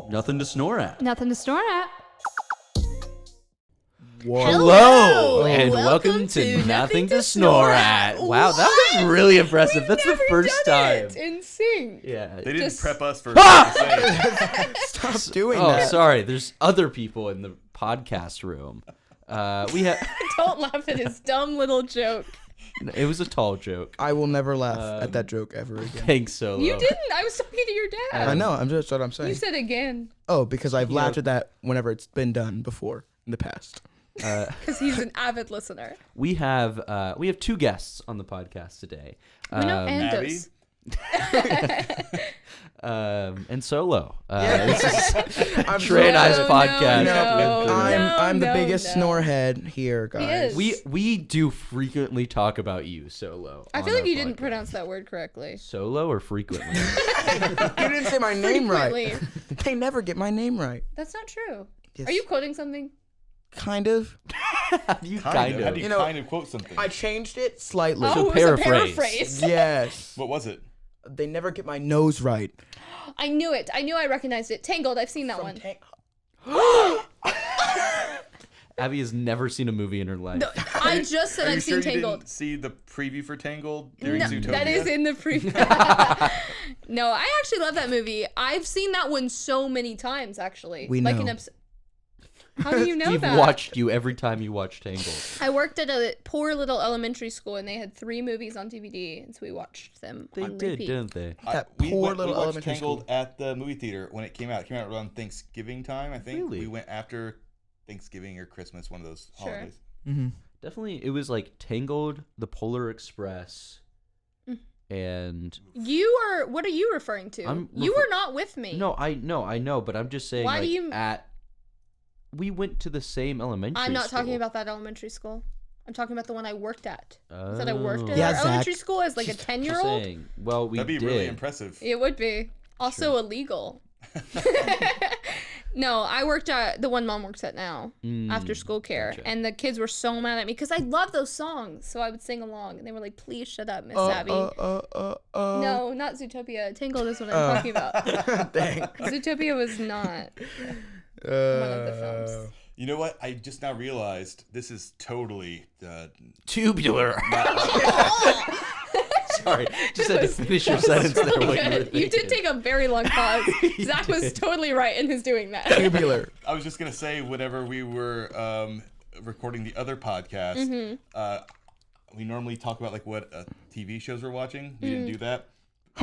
Nothing to snore at. Nothing to snore at. Whoa. Hello, and welcome to Nothing to Snore At. Wow, that was really impressive. That's the first time. In sync. Yeah. They didn't prep us for Stop doing that. Oh, sorry. There's other people in the podcast room. We have. Don't laugh at his dumb little joke. It was a tall joke. I will never laugh at that joke ever again. Thanks, Solo. You didn't. I was talking to your dad. I know. I'm just what I'm saying. You said again. Oh, because I've laughed at that whenever it's been done before in the past. Because he's an avid listener. We have two guests on the podcast today. We know Andos. And Solo. Yeah. This is I'm Trey and I's No, podcast. I'm the biggest no. snorehead here, guys. He is. We do frequently talk about you, Solo. I on feel like our you didn't podcast. pronounce that word correctly. Solo or frequently? You didn't say my name right. Frequently. They never get my name right. That's not true. Yes. Are you quoting something? Kind of. you kind of. How do You you know, kind of quote something? I changed it slightly. Oh, So it was a paraphrase. paraphrase. Yes. What was it? They never get my nose right. I knew it. I knew I recognized it. Tangled. I've seen that one. Abby has never seen a movie in her life. No, I just said Are you I've sure seen you Tangled. didn't see the preview for Tangled during No, Zootopia? that is in the preview. No, I actually love that movie. I've seen that one so many times, actually. We like know. an episode. How do you know We've that? watched you every time you watch Tangled. I worked at a poor little elementary school, and they had 3 movies on DVD, and so we watched them They on did, repeat. didn't they? That we poor went, little we watched elementary Tangled school. at the movie theater when it came out. It came out around Thanksgiving time, I think. Really? We went after Thanksgiving or Christmas, one of those Sure. holidays. Mm-hmm. Definitely, it was like Tangled, The Polar Express, and What are you referring to? I'm You were not with me. I know, but I'm just saying. Why like, do you- we went to the same elementary. I'm not talking school. about that elementary school. I'm talking about the one I worked at. I said I worked at Yeah, our Zach. elementary school as like a Just 10-year-old. saying. Well, we That'd be did. really impressive. It would be. Also illegal. No, I worked at the one Mom works at now, after school care. gotcha. And the kids were so mad at me because I love those songs. So I would sing along. And they were like, please shut up, Miss Abbie. No, not Zootopia. Tangled is what I'm talking about. Dang. Zootopia was not one of the films. You know what? I just now realized this is totally Tubular. Sorry, just had to finish your sentence there. What you were Good. You did thinking. take a very long pause. Zach was totally right in his doing that. Tubular. I was just gonna say, whenever we were recording the other podcast, Mm-hmm. we normally talk about like what TV shows we're watching. We didn't do that.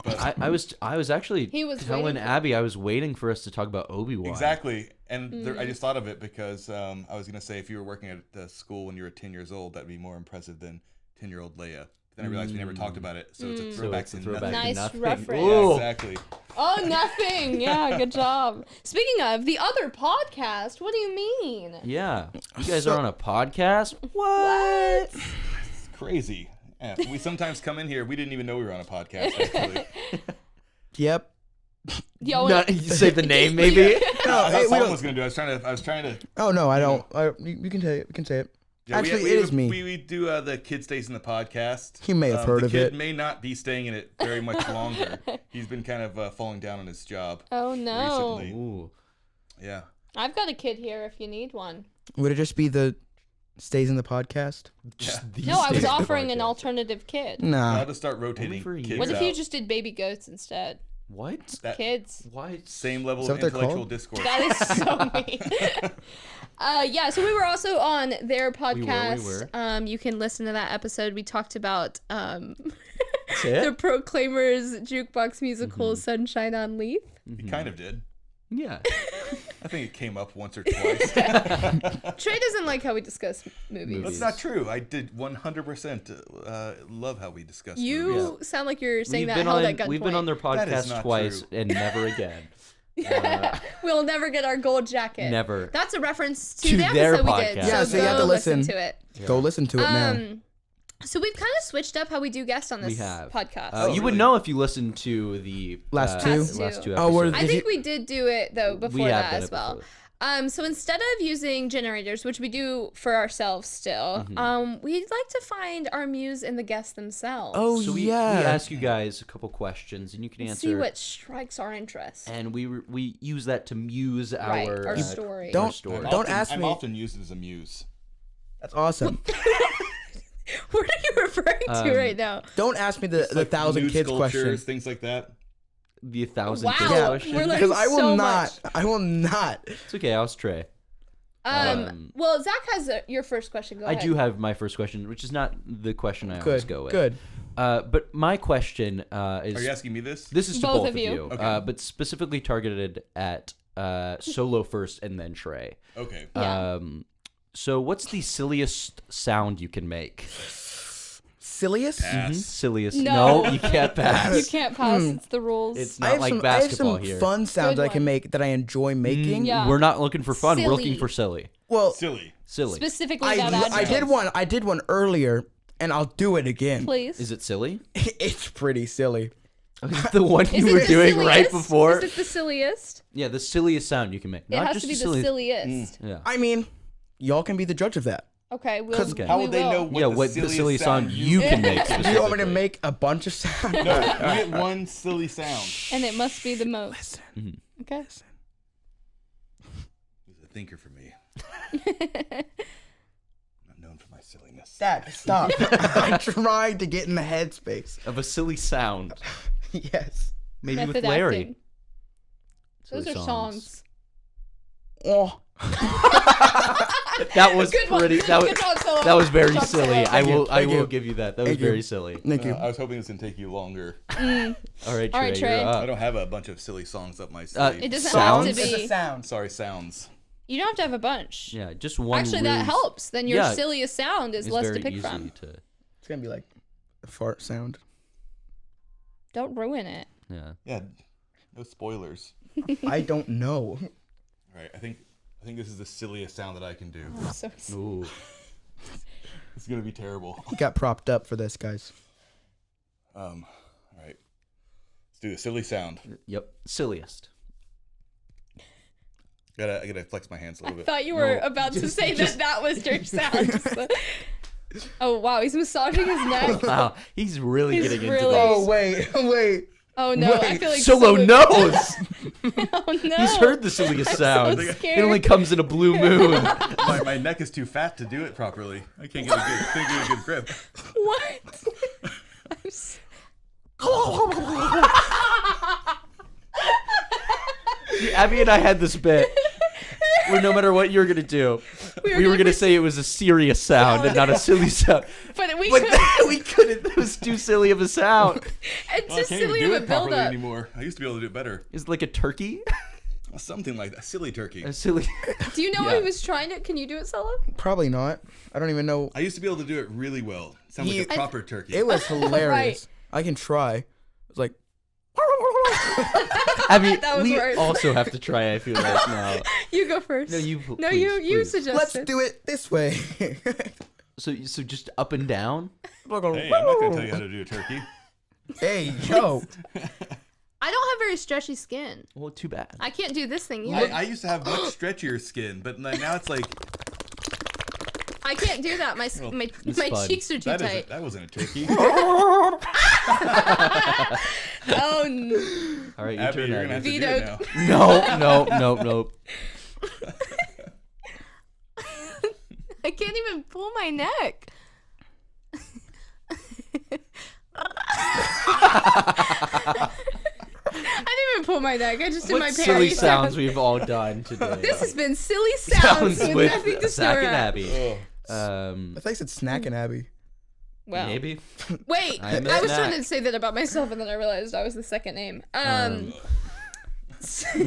But I was actually He was telling waiting for- Abby I was waiting for us to talk about Obi-Wan. exactly, and I just thought of it because I was gonna say if you were working at the school when you were 10 years old, that'd be more impressive than 10-year-old Leia. Then I realized we never talked about it, so it's a So throwback it's a to throwback nothing. to Nice nothing. reference. Yeah, Ooh. exactly. Oh, nothing. Yeah, good job. Speaking of the other podcast, what do you mean? Yeah, you guys are on a podcast. What? It's crazy. Yeah, we sometimes come in here. We didn't even know we were on a podcast. Actually, Yep. Yo, No, you say the name maybe. No, I hey, thought we someone don't. was gonna do. I was trying to. Oh no, I don't. You can say it. We can say it. Yeah, Actually, we it is me. We do the kid stays in the podcast. He may have heard the of kid it. may not be staying in it very much longer. He's been kind of falling down on his job Oh, no. recently. Ooh. Yeah. I've got a kid here if you need one. Would it just be the stays in the podcast? Just these No, I was days of the offering an podcast. alternative kid. Nah. I'll just start rotating for you. kids What if out. you just did baby goats instead? What? That Kids. Why? same level Is that of what they're intellectual called? discourse. That is so mean. Yeah, so we were also on their podcast. were. You can listen to that episode. We talked about Say it? the Proclaimers jukebox musical Sunshine on Leaf. He kind of did. Yeah. I think it came up once or twice. Trey doesn't like how we discuss movies. That's not true. I did 100% love how we discussed You movies. sound like you're saying We've that been held on. at gunpoint. We've been on their That is podcast not twice true. and never again. We'll never get our gold jacket. Never. That's a reference to To the their episode we did. podcast. Yeah, so you have go to listen. to it. Go listen to it now. So we've kind of switched up how we do guests on this We have. podcast. You would really? know if you listened to the Last two? last two Oh, we're- episodes. I Did think you- we did do it though before We have that done as it well. before. So instead of using generators, which we do for ourselves still, we'd like to find our muse in the guests themselves. Oh, So we ask you guys a couple questions, and you can answer. See what strikes our interest. And we use that to muse our story. Don't ask me. I'm often used as a muse. That's awesome. What are you referring to right now? Don't ask me the 1,000 nude kids sculptures, question. things like that. The 1,000 Wow, kids we're question. learning Because I will so not. much. I will not. It's okay. I was Trey. Well, Zach has your first question. Go I ahead. do have my first question, which is not the question I always go with. Good. But my question is... Are you asking me this? This is to both of you, Okay. but specifically targeted at Solo first and then Trey. Okay. Yeah. So what's the silliest sound you can make? Silliest? Pass. Silliest? No. No, you can't pass. You can't pass. It's the rules. It's I not have like some, basketball I have some here. fun sounds Good that I can one. make that I enjoy making. Yeah. We're not looking for fun. We're looking Silly. for silly. Well, Silly. Silly. Specifically that address. I did one earlier, and I'll do it again. Please. Is it silly? It's pretty silly. Is it the one Is you it were the doing right silliest? before? Is it the silliest? Yeah, the silliest sound you can make. It Not has just to be the silliest. silliest. Yeah. I mean, y'all can be the judge of that. Okay, we'll. 'Cause How we would they will. know what the silliest sound you can make. Do you want me to specifically. make a bunch of sounds? No, you get one silly sound. And it must be the most. Okay. He's a thinker for me. Not known for my silliness. Dad, stop. I'm trying to get in the headspace. Of a silly sound. Yes. Maybe Method with Larry. acting. Those Silly are songs. Oh. That was Good one. pretty. Good job, Solo. That was very Good job, silly. Solo. I Thank will you. give you that. That was Thank you. very silly. Thank you. I was hoping this would take you longer. All right, Trey. All right, Trey. You're I up. don't have a bunch of silly songs up my sleeve. It doesn't Sounds? have to It's be. a sound. Sorry, sounds. You don't have to have a bunch. Yeah, just one. Actually, really that helps. Then your Yeah. silliest sound is It's less very to pick easy from. to. It's gonna be like a fart sound. Don't ruin it. Yeah. Yeah, no spoilers. I don't know. All right, I think this is the silliest sound that I can do. I'm so excited. Ooh. It's gonna be terrible. He got propped up for this, guys. All right, let's do a silly sound. Yep. Silliest. I gotta flex my hands a I little bit. thought you were No, about to just- say just- that was your sound. Oh wow, he's massaging his neck. Wow, he's really He's getting really- into Oh this. wait. Oh no, I Wait, feel like Solo knows. Oh no. He's heard the silliest sound. so It scared. only comes in a blue moon. my neck is too fat to do it properly. I can't get a good grip. What? I'm Abby and I had this bit where no matter what you were gonna do, we were gonna say it was a serious sound and not a silly sound. But we But could. then we couldn't. It was too silly of a sound. It's Well, I just can't even silly do of a it properly build-up. anymore. I used to be able to do it better. It's like a turkey. Something like that. A silly turkey. A silly. Do you know Yeah. what he was trying to? Can you do it solo? Probably not. I don't even know. I used to be able to do it really well. Sounds like a proper turkey. It was hilarious. I can try. It was like. Abby, That was we worse. also have to try. I feel like now. You go first. No, you. No, please, you please. suggested. Let's do it this way. So just up and down. Hey, I'm not gonna tell you how to do a turkey. Hey, yo. I don't have very stretchy skin. Well, too bad. I can't do this thing either. I used to have much stretchier skin, but now it's like I can't do that. My fun. cheeks are too tight. that wasn't a turkey. Oh no. All right, your Abby, turn. you're gonna Abby. have to do it now. No. I can't even pull my neck. I didn't even pull my neck. I just did What my silly parry sounds sound. we've all done today. This has been silly sounds with nothing to Zach snore and at. Abby. I think it's Snack and Abby. Well, Maybe. wait. I am I was Zach. trying to say that about myself, and then I realized I was the second name.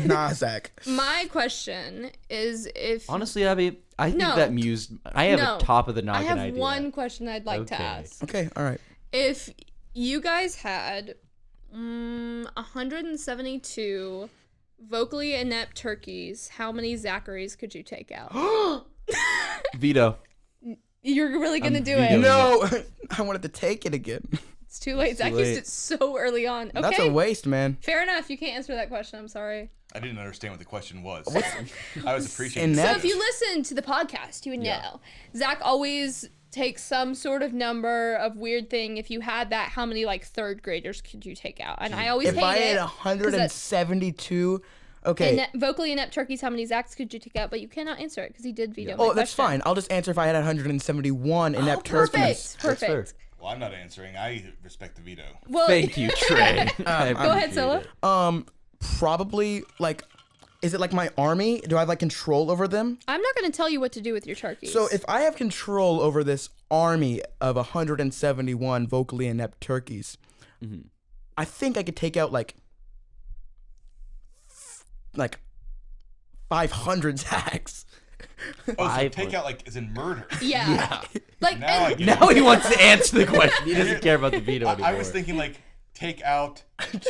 Nah, Zach. My question is if Honestly, Abby, I think No. that mused. I have No. a top of the I noggin have idea. one question I'd like to Okay. ask. Okay, all right. If you guys had 172 vocally inept turkeys, how many Zacharys could you take out? Veto. You're really gonna do vetoing it? No. No, I wanted to take it again. It's too late. Zach used it so early on. Okay. That's a waste, man. Fair enough. You can't answer that question. I'm sorry. I didn't understand what the question was. I was appreciating In So that- if you listen to the podcast, you would know. Zach always takes some sort of number of weird thing. If you had that, how many like third graders could you take out? And I always If hate I had it. 172, okay. Vocally inept turkeys, how many Zachs could you take out? But you cannot answer it because he did veto my Oh, that's question. fine. I'll just answer if I had 171 inept turkeys. Perfect. Well, I'm not answering. I respect the veto. Well, Thank you, Trey. Go ahead, Solo. Probably like, is it like my army? Do I have like control over them? I'm not going to tell you what to do with your turkeys. So if I have control over this army of 171 vocally inept turkeys, I think I could take out like 500 Zachs. Oh, so take out like as in murder. yeah. Like, Now I and, get it. Now he wants to answer the question. He doesn't care about the veto anymore. I was thinking like take out.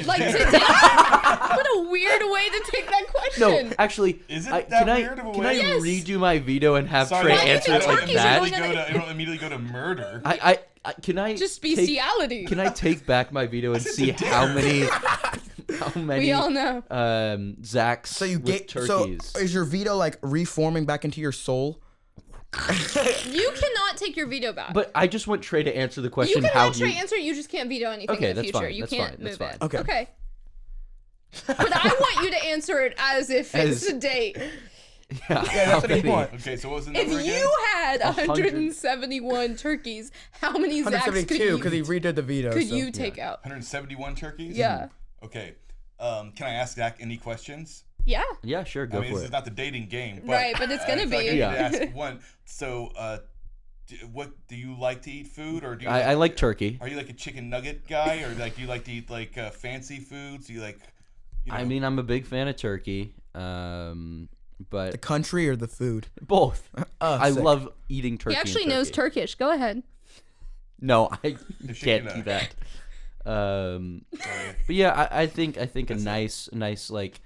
like what a weird way to take that question. No, actually, Is it that weird of a can way? I Yes. redo my veto and have Sorry, Trey Why do you answer think it like turkeys are that? going I don't immediately go to murder. I can I Just take- bestiality. Can I take back my veto and see how many We all know. Zachs So you with get turkeys? So is your veto like reforming back into your soul? You cannot take your veto back. But I just want Trey to answer the you question can how let Trey he answer it. You just can't veto anything Okay, in the that's future. fine, You that's can't fine, that's move it. fine. Okay. But I want you to answer it as if it's As- a date. Yeah, that's what you want. Okay, so what was the If number again? you had 171 turkeys, how many Zachs could 172 because he redid the veto. could so. you take out? 171 turkeys. Yeah. Okay. Can I ask Zach any questions? Yeah. Yeah, sure, go I mean, for this it. is not the dating game, but Right, but it's gonna I feel like be. I need Yeah. to ask one. So, what do you like to eat food, or do you? I like turkey. Are you like a chicken nugget guy, or like do you like to eat like fancy foods? Do you like? You know, I mean, I'm a big fan of turkey, The but country or the food? both. I Sick. love eating turkey. He actually and knows turkey. Turkish. Go ahead. No, I If she can't can, do that. sorry. But yeah, I think a nice like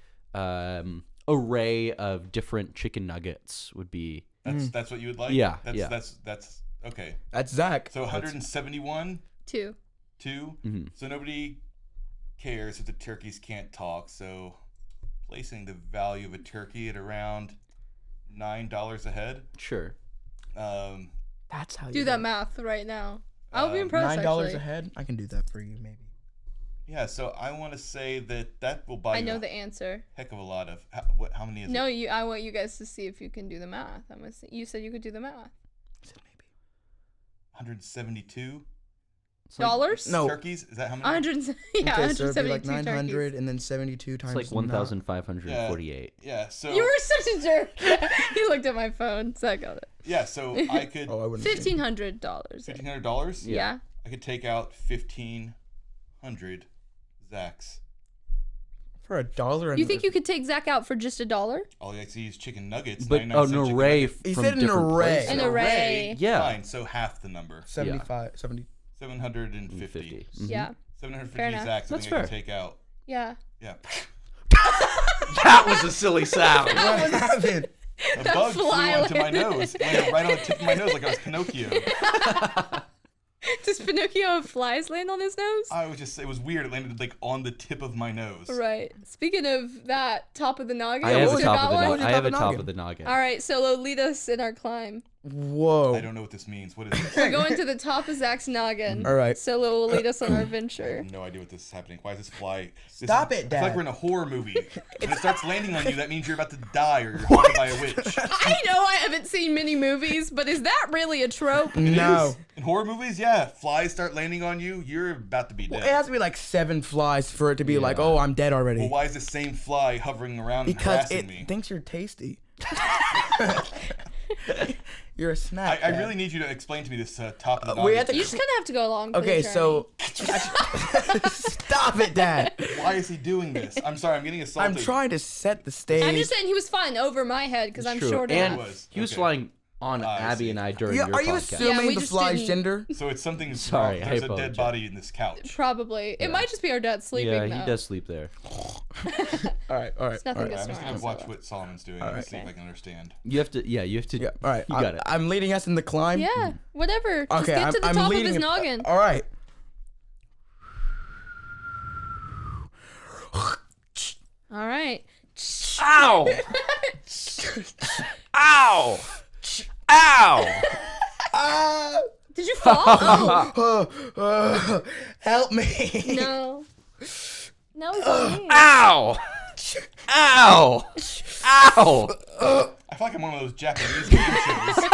array of different chicken nuggets would be. That's what you would like. Yeah, That's, yeah. That's okay. That's Zach. So 171, 2. 2. So nobody cares if the turkeys can't talk. So placing the value of a turkey at around $9 a head. Sure. That's how you Do that math right now. I'll be impressed. $9 actually. a head. I can do that for you, maybe. Yeah, so I want to say that will buy I you know a the answer. heck of a lot of. How many is No, it? I want you guys to see if you can do the math. You said you could do the math. 172 Dollars? No. turkeys? Is that how many? 100. Yeah, Okay, so it'd be like 172 900 turkeys. and then 72 times. It's like 1,548. Yeah, so You were such a jerk. He looked at my phone, so I got it. yeah, so I could Oh, I wouldn't. say. $1,500. $1,500. Yeah. I could take out 1,500 Zachs. For $1. You think you could take Zach out for just $1? All you have to see is chicken nuggets. But 99 an cent chicken array nugget. He from said an different array. places. An array. Yeah. Fine, so half the number. 75, 70. 750. Yeah. 750 Fair enough. Zachs. That's I think I fair. can take out. Yeah. Yeah. That was a silly sound. What happened? A bug flew fly onto my landed. nose. Landed right on the tip of my nose like I was Pinocchio. Does Pinocchio have flies land on his nose? It was weird. It landed like on the tip of my nose. Right. Speaking of that, top of the noggin. I have you a got top of the one? noggin. I have a top noggin? of the noggin. All right, Solo, lead us in our climb. Whoa. I don't know what this means. What is this? We're going to the top of Zach's noggin. All right. Solo will lead us on our I adventure. have no idea what this is happening. Why is this fly? Stop it, I feel Dad. like we're in a horror movie. When it starts landing on you, that means you're about to die or you're haunted by a witch. I know I haven't seen many movies, but is that really a trope? No. In horror movies, yeah, flies start landing on you, you're about to be dead. It has to be like 7 flies for it to be like, oh, I'm dead already. Well, why is the same fly hovering around and Because harassing it me? thinks you're tasty. You're a snack. I Dad. really need you to explain to me this top of the we noggin have to- You just kind of have to go along. for the Okay, journey. so stop it, Dad. Why is he doing this? I'm sorry, I'm getting assaulted. I'm trying to set the stage. I'm just saying he was flying over my head because I'm True. short And enough. he was Okay. flying on I Abbie see. and I during Yeah, your are you podcast. Yeah, assuming we the just fly's didn't- gender? So it's something Sorry, wrong. There's I a dead apologize. body in this couch. Probably. It might just be our dad sleeping Yeah, though. he does sleep there. All right. It's nothing all right. to I'm snore just gonna on, watch Solo. what Solomon's doing All and right. see if Okay. I can understand. You have to. Yeah, you have to. Yeah, all right. You got it. I'm leading us in the climb. Yeah, whatever. Just Okay, get to the I'm top of leading his it. noggin. All right. All right. Ow! Ow! Ow! Did you fall? Oh. Help me. No. No, it's me. Ow! Ow! Ow! I feel like I'm one of those Japanese game shows.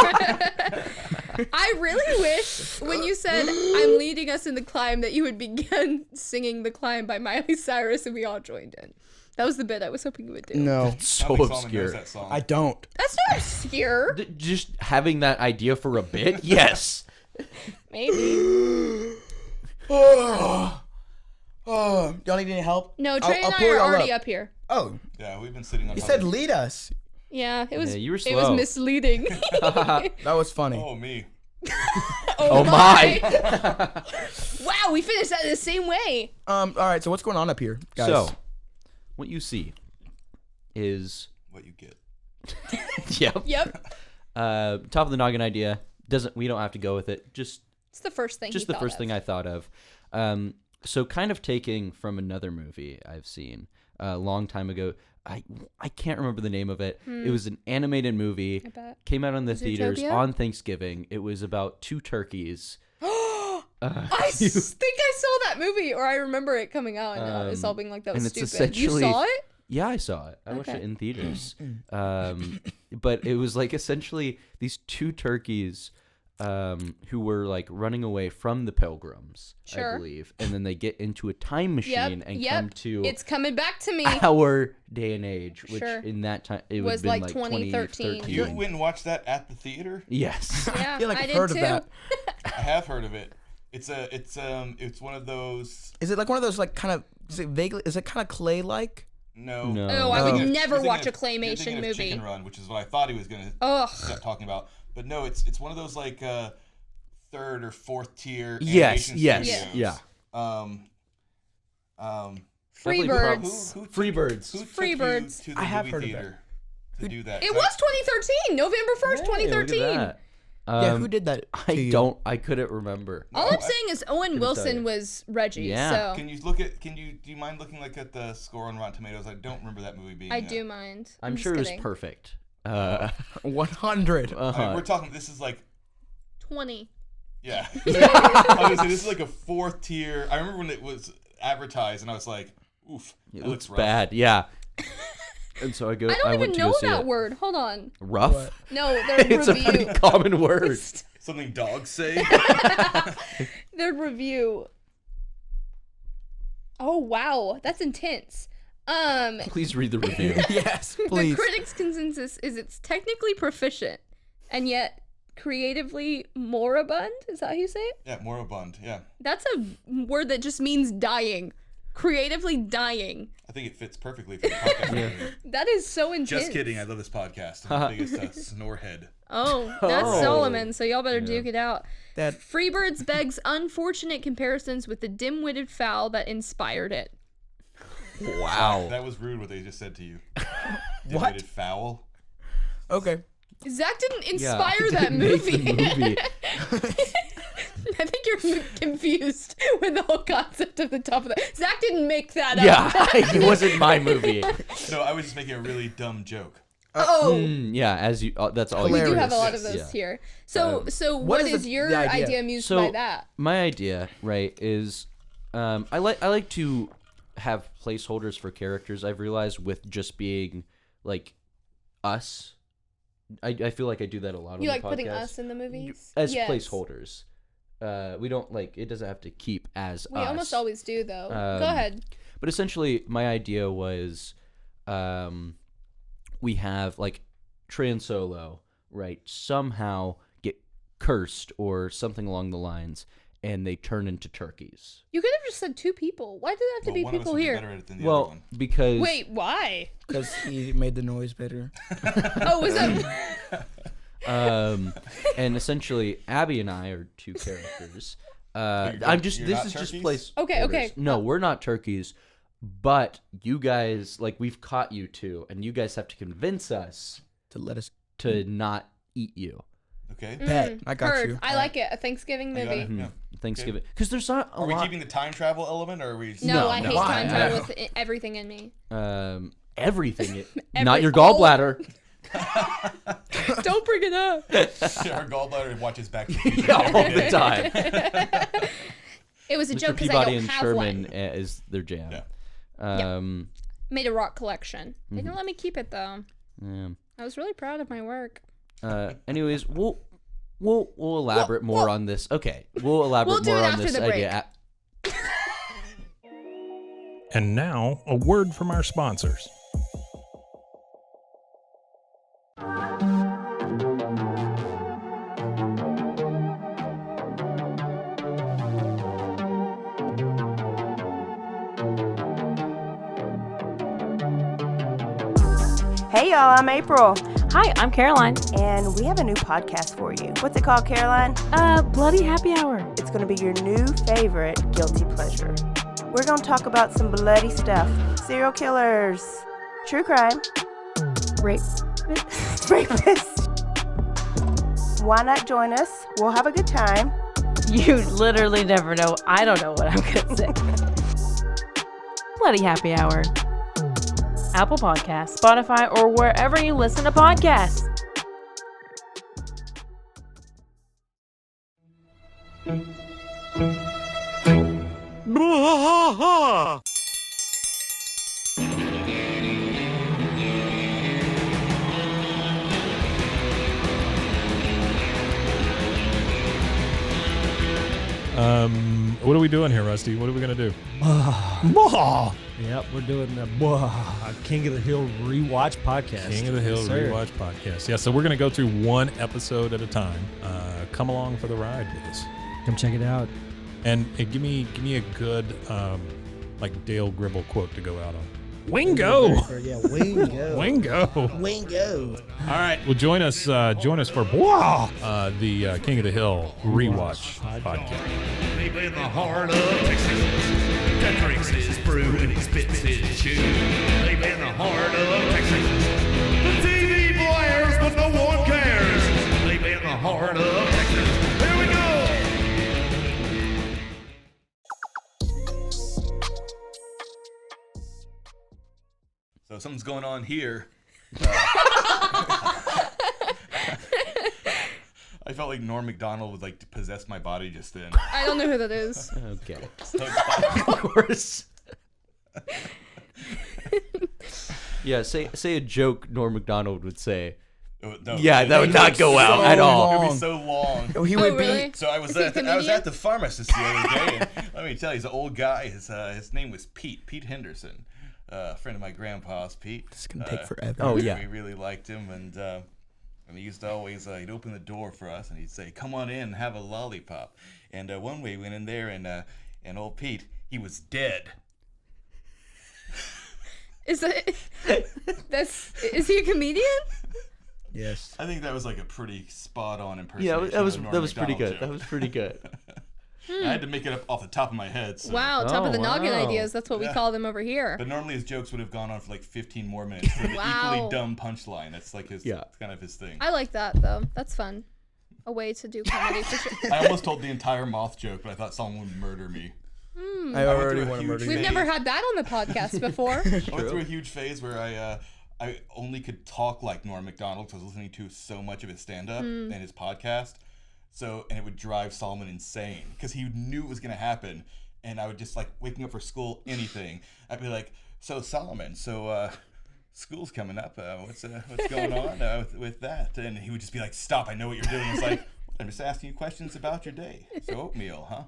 I really wish when you said I'm leading us in the climb that you would begin singing The Climb by Miley Cyrus and we all joined in. That was the bit I was hoping you would do. No, So I don't think Solomon obscure. knows that song. I don't. That's not obscure. Just having that idea for a bit? Yes. Maybe. Oh, y'all need any help? No, Trey I'll and I pull are y'all already up. up here. Oh, Yeah, we've been sitting on you top said of- lead us. Yeah, it was. Yeah, you were It was slow. misleading. That was funny. Oh, me. Oh my. Wow, we finished that the same way. All right. So what's going on up here, guys? So, what you see is What you get. yep. Yep, Top of the noggin idea. We don't have to go with it. Just it's the first thing. the first thing I thought of. So kind of taking from another movie I've seen a long time ago. I can't remember the name of it. It was an animated movie. I bet. Came out on the theaters Zootopia? on Thanksgiving. It was about 2 turkeys. I think I saw that movie, or I remember it coming out and us all being like, "That was and it's stupid." You essentially- saw it? Yeah, I saw it. I watched Okay. it in theaters. But it was like essentially these 2 turkeys who were like running away from the Pilgrims, Sure. I believe. And then they get into a time machine and come to It's coming back to me. our day and age, which Sure. in that time it would Was have been like like 2013. 2013. You went and watched that at the theater? Yes. Yeah, I feel like I I've did heard too. of that. I have heard of it. It's one of those. Is it like one of those like kind of? Is it vaguely? Is it kind of clay-like? No. No. Oh, I Oh. would You're never You're watch a thinking of- you're claymation thinking of movie. Chicken Run, which is what I thought he was gonna Ugh. start talking about. But no, it's one of those like 3rd or 4th tier. Yes, animation yes, studios. yeah. Free Definitely Birds. Who took- Freebirds. Who took Freebirds. you to the I have movie heard of theater to do that? It was 2013, November 1st, Hey, look at 2013. that. Yeah. Who did that? to you? I couldn't remember. All I'm I- saying is Owen tell Wilson you. was Reggie. Yeah. So Can you do you mind looking like at the score on Rotten Tomatoes? I don't remember that movie being. I do mind. I'm just sure it was kidding. perfect. 100. I mean, we're talking. This is like 20. yeah. I was gonna say this is like a 4th tier. I remember when it was advertised, and I was like, "Oof, It that looks looks rough." bad. Yeah. And so I I don't went even to know go see that it. word. Hold on. Rough. What? No, their It's a pretty review. common word. Something dogs say. Their review. Oh wow, that's intense. Please read the review. Yes, The please. critics' consensus is it's technically proficient, and yet creatively moribund. Is that how you say it? Yeah, moribund. Yeah, That's a word that just means dying. Creatively dying. I think it fits perfectly for the podcast. That is so intense. Just kidding. I love this podcast. I'm the biggest snorehead. Oh, that's Oh. Solomon, so y'all better duke it out. That Freebirds begs unfortunate comparisons with the dim-witted fowl that inspired it. Wow. That was rude what they just said to you. What? Dim-witted foul. okay. Zach didn't Yeah, inspire I that didn't make the movie. movie. I think you're confused with the whole concept of the top of the. Zach didn't make that up. Yeah, it wasn't my movie. No, I was just making a really dumb joke. Oh, Yeah, as you. That's all we you do have a lot Yes. of those Yeah. here. So, what what is is your the idea? idea amused So by that? my idea, right, is I like to have placeholders for characters. I've realized with just being like us. I feel like I do that a lot. You on like the putting podcast. us in the movies? As Yes. placeholders. We don't like it doesn't have to keep as We us. almost always do, though. Go Um, ahead. But essentially, my idea was, we have like Trey and Solo, right? Somehow get cursed or something along the lines, and they turn into turkeys. You could have just said 2 people. Why did it have to be one of us people would be here? better at it than the other Well, one. because Wait, why? Because he made the noise better. Oh, was that? and essentially, Abbie and I are 2 characters. You're This not is just turkeys? place. Okay, okay. orders. No, we're not turkeys, but you guys like we've caught you 2, and you guys have to convince us To let us. to not eat you. Okay. Bet. I got Heard. you. I like it. A Thanksgiving You got movie. it? Yeah. Thanksgiving, because there's not a Are we lot. keeping the time travel element, or are we? No, I hate Why? time travel with everything in me. Everything, not your all- gallbladder. Don't bring it up. Our gallbladder watches Back to the Future All every the day. time. It was a Mr. joke because I Peabody don't and have Sherman one. is their jam. Yeah. Made a rock collection. They didn't let me keep it though. Yeah. I was really proud of my work. Anyways, we'll elaborate more on this. Okay, we'll elaborate We'll do more it on after this the break. idea. And now, a word from our sponsors. Hey y'all, I'm April, Hi, I'm Caroline. and we have a new podcast for you. What's it called, Caroline? Bloody Happy Hour. It's going to be your new favorite guilty pleasure. We're going to talk about some bloody stuff. Serial killers, true crime, Rape. rapists. Why not join us? We'll have a good time. You literally never know. I don't know what I'm going to say. Bloody Happy Hour. Apple Podcasts, Spotify, or wherever you listen to podcasts. What are we doing here, Rusty? What are we gonna do? Yep, we're doing the King of the Hill rewatch podcast. King of the Hill Yes, sir. rewatch podcast. Yeah, so we're gonna go through one episode at a time. Come along for the ride with us, Come check it out. and give me a good like Dale Gribble quote to go out on. Wingo, Yeah, Wingo. Wingo. Wingo. All right, well join us for the King of the Hill rewatch podcast. Deep in the heart of Texas, that drinks his brew and he spits his chew. Deep in the heart of Texas, the TV blares but no one cares. Deep in the heart of Texas, here we go. So something's going on here. I felt like Norm Macdonald would like possess my body just then. I don't know who that is. Okay, So, of course. Yeah, say a joke Norm Macdonald would say. no, Yeah, that would not go out so at all. It would long. be so long. Oh, he would really? be. So I was Is he a at the comedian? pharmacist the other day, and let me tell you, he's an old guy. His name was Pete Henderson, a friend of my grandpa's. Pete. This can take forever. Oh yeah. We really liked him, and he used to always he'd open the door for us, and he'd say, "Come on in, and have a lollipop." And one way we went in there, and old Pete, he was dead. Is he a comedian? Yes. I think that was like a pretty spot on Yeah, impersonation. that was of a Norm that was pretty Macdonald good. That joke. was pretty good. I had to make it up off the top of my head. So. Wow, top of the noggin wow. ideas. That's what we call them over here. But normally his jokes would have gone on for like 15 more minutes for an Wow. equally dumb punchline. That's like his, Yeah. kind of his thing. I like that though. That's fun. A way to do comedy for sure. I almost told the entire moth joke, but I thought someone would murder me. I already through a want to huge murder We've you. never had that on the podcast before. I went through a huge phase where I only could talk like Norm Macdonald because I was listening to so much of his stand-up and his podcast. So, and it would drive Solomon insane because he knew it was going to happen. And I would just like waking up for school, anything. I'd be like, "So Solomon, school's coming up. What's going on with that?" And he would just be like, "Stop! I know what you're doing." It's like, I'm just asking you questions about your day. So oatmeal, huh?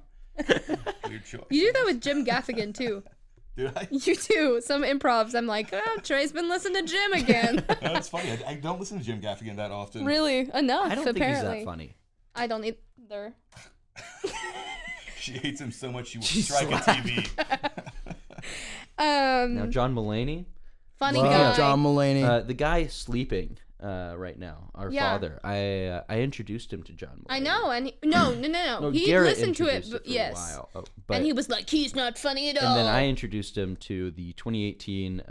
Weird choice. You do that with Jim Gaffigan too. Do I? You do. Some improvs. I'm like, oh, Trey's been listening to Jim again. No, it's funny. I don't listen to Jim Gaffigan that often. Really? Enough, I don't think apparently. he's that funny. I don't either. She hates him so much she will She strike a TV. Now John Mulaney, Funny Love guy. John Mulaney. the guy sleeping right now, our Yeah. father. I introduced him to John Mulaney. I know, and no. No, He Garrett listened to it, introduced but for a yes. while. Oh, but, And he was like, he's not funny at all. and then I introduced him to the 2018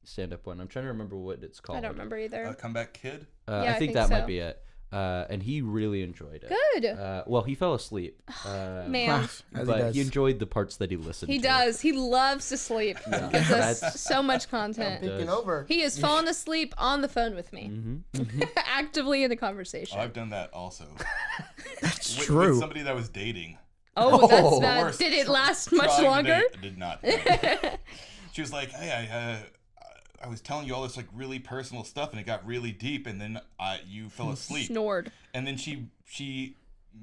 stand-up one. I'm trying to remember what it's called. I don't remember either. Comeback Kid. Yeah, I I think think that so. might be it. and he really enjoyed it. Good. Well, he fell asleep. Man. As he But does. he enjoyed the parts that he listened He to. does. He loves to sleep. Gives us so much content. Taking over. He has fallen asleep on the phone with me, Mm-hmm. actively in the conversation. I've done that also. That's With true. somebody that was dating. Oh, that's Oh. bad. Worse. Did it last much Trying to longer? date, I did not. She was like, "Hey, I was telling you all this like really personal stuff, and it got really deep, and then you fell asleep." Snored. And then she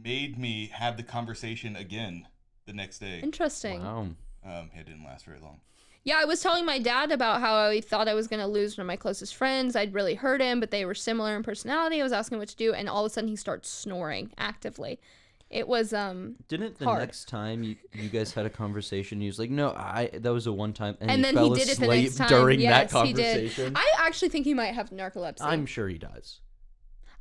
made me have the conversation again the next day. Interesting. Wow. It didn't last very long. Yeah, I was telling my dad about how I thought I was going to lose one of my closest friends. I'd really hurt him, but they were similar in personality. I was asking what to do, and all of a sudden he starts snoring actively. It was Didn't the hard. next time you guys had a conversation, he was like, "No, that was a one time," and then fell he did it the asleep next time. during Yes, that he did. conversation. I actually think he might have narcolepsy. I'm sure he does.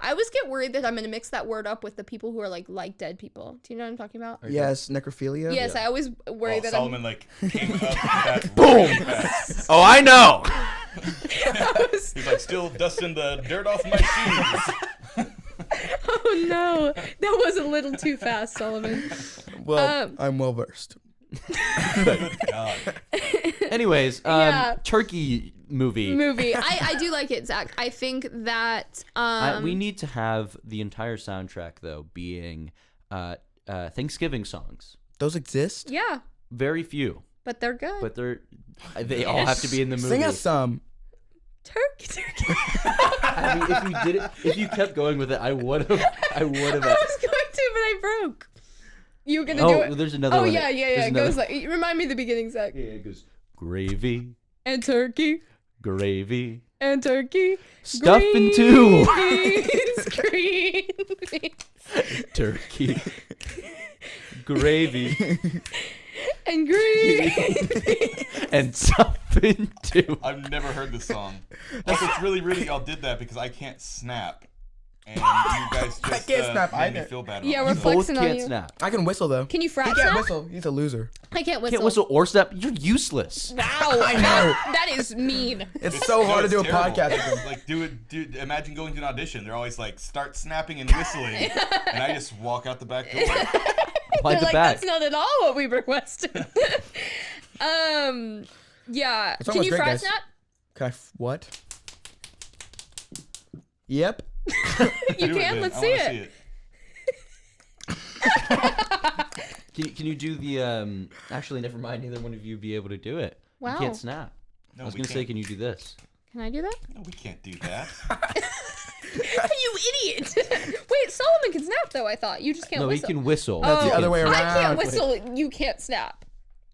I always get worried that I'm going to mix that word up with the people who are like dead people. Do you know what I'm talking about? Yes, necrophilia. Yes, I always worry that Solomon like came up with that Boom! really fast. Oh, I know. He's like still dusting the dirt off my shoes. Oh no, that was a little too fast, Solomon. Well, I'm well versed. Good God. Anyways, Yeah. turkey movie. I do like it, Zach. I think that We need to have the entire soundtrack though being Thanksgiving songs. Those exist? yeah, Very few, but they're good. but they all have to be in the movie. Sing us some. Turkey. I mean, if you kept going with it, I would have. I was going to, but I broke. You were gonna do it. There's another Oh one. yeah. There's It another- goes like, remind me the beginning, Zach. Yeah, it goes gravy, And turkey. gravy, And turkey. stuff Green into beans, green beans. turkey, gravy, And green beans. and stuff into. I've never heard this song. Also, it's really, really y'all did that because I can't snap. And you guys just can't snap made me either. feel bad Yeah, about we're myself. Both flexing on can't you. snap. I can whistle though. Can you frat He can't snap? whistle. He's a loser. I can't whistle. Can't whistle or snap. You're useless. Wow. I know. That is mean. It's so hard to it's do a terrible. podcast with him. Like, dude, imagine going to an audition. They're always like, start snapping and whistling. And I just walk out the back door. Why They're the like, back? that's not at all what we requested. Yeah. song Can was you great, frat guys. snap? Can I? What? Yep. You Do can. then. Let's I see wanna it. Can you do the Actually, never mind. Neither one of you be able to do it. Wow. You can't snap. No, I was we gonna say, can't. can you do this? Can I do that? No, we can't do that. You idiot! Wait, Solomon can snap though. I thought you just can't No, he whistle. can whistle. That's the Oh, other way I can't around. whistle. You can't snap.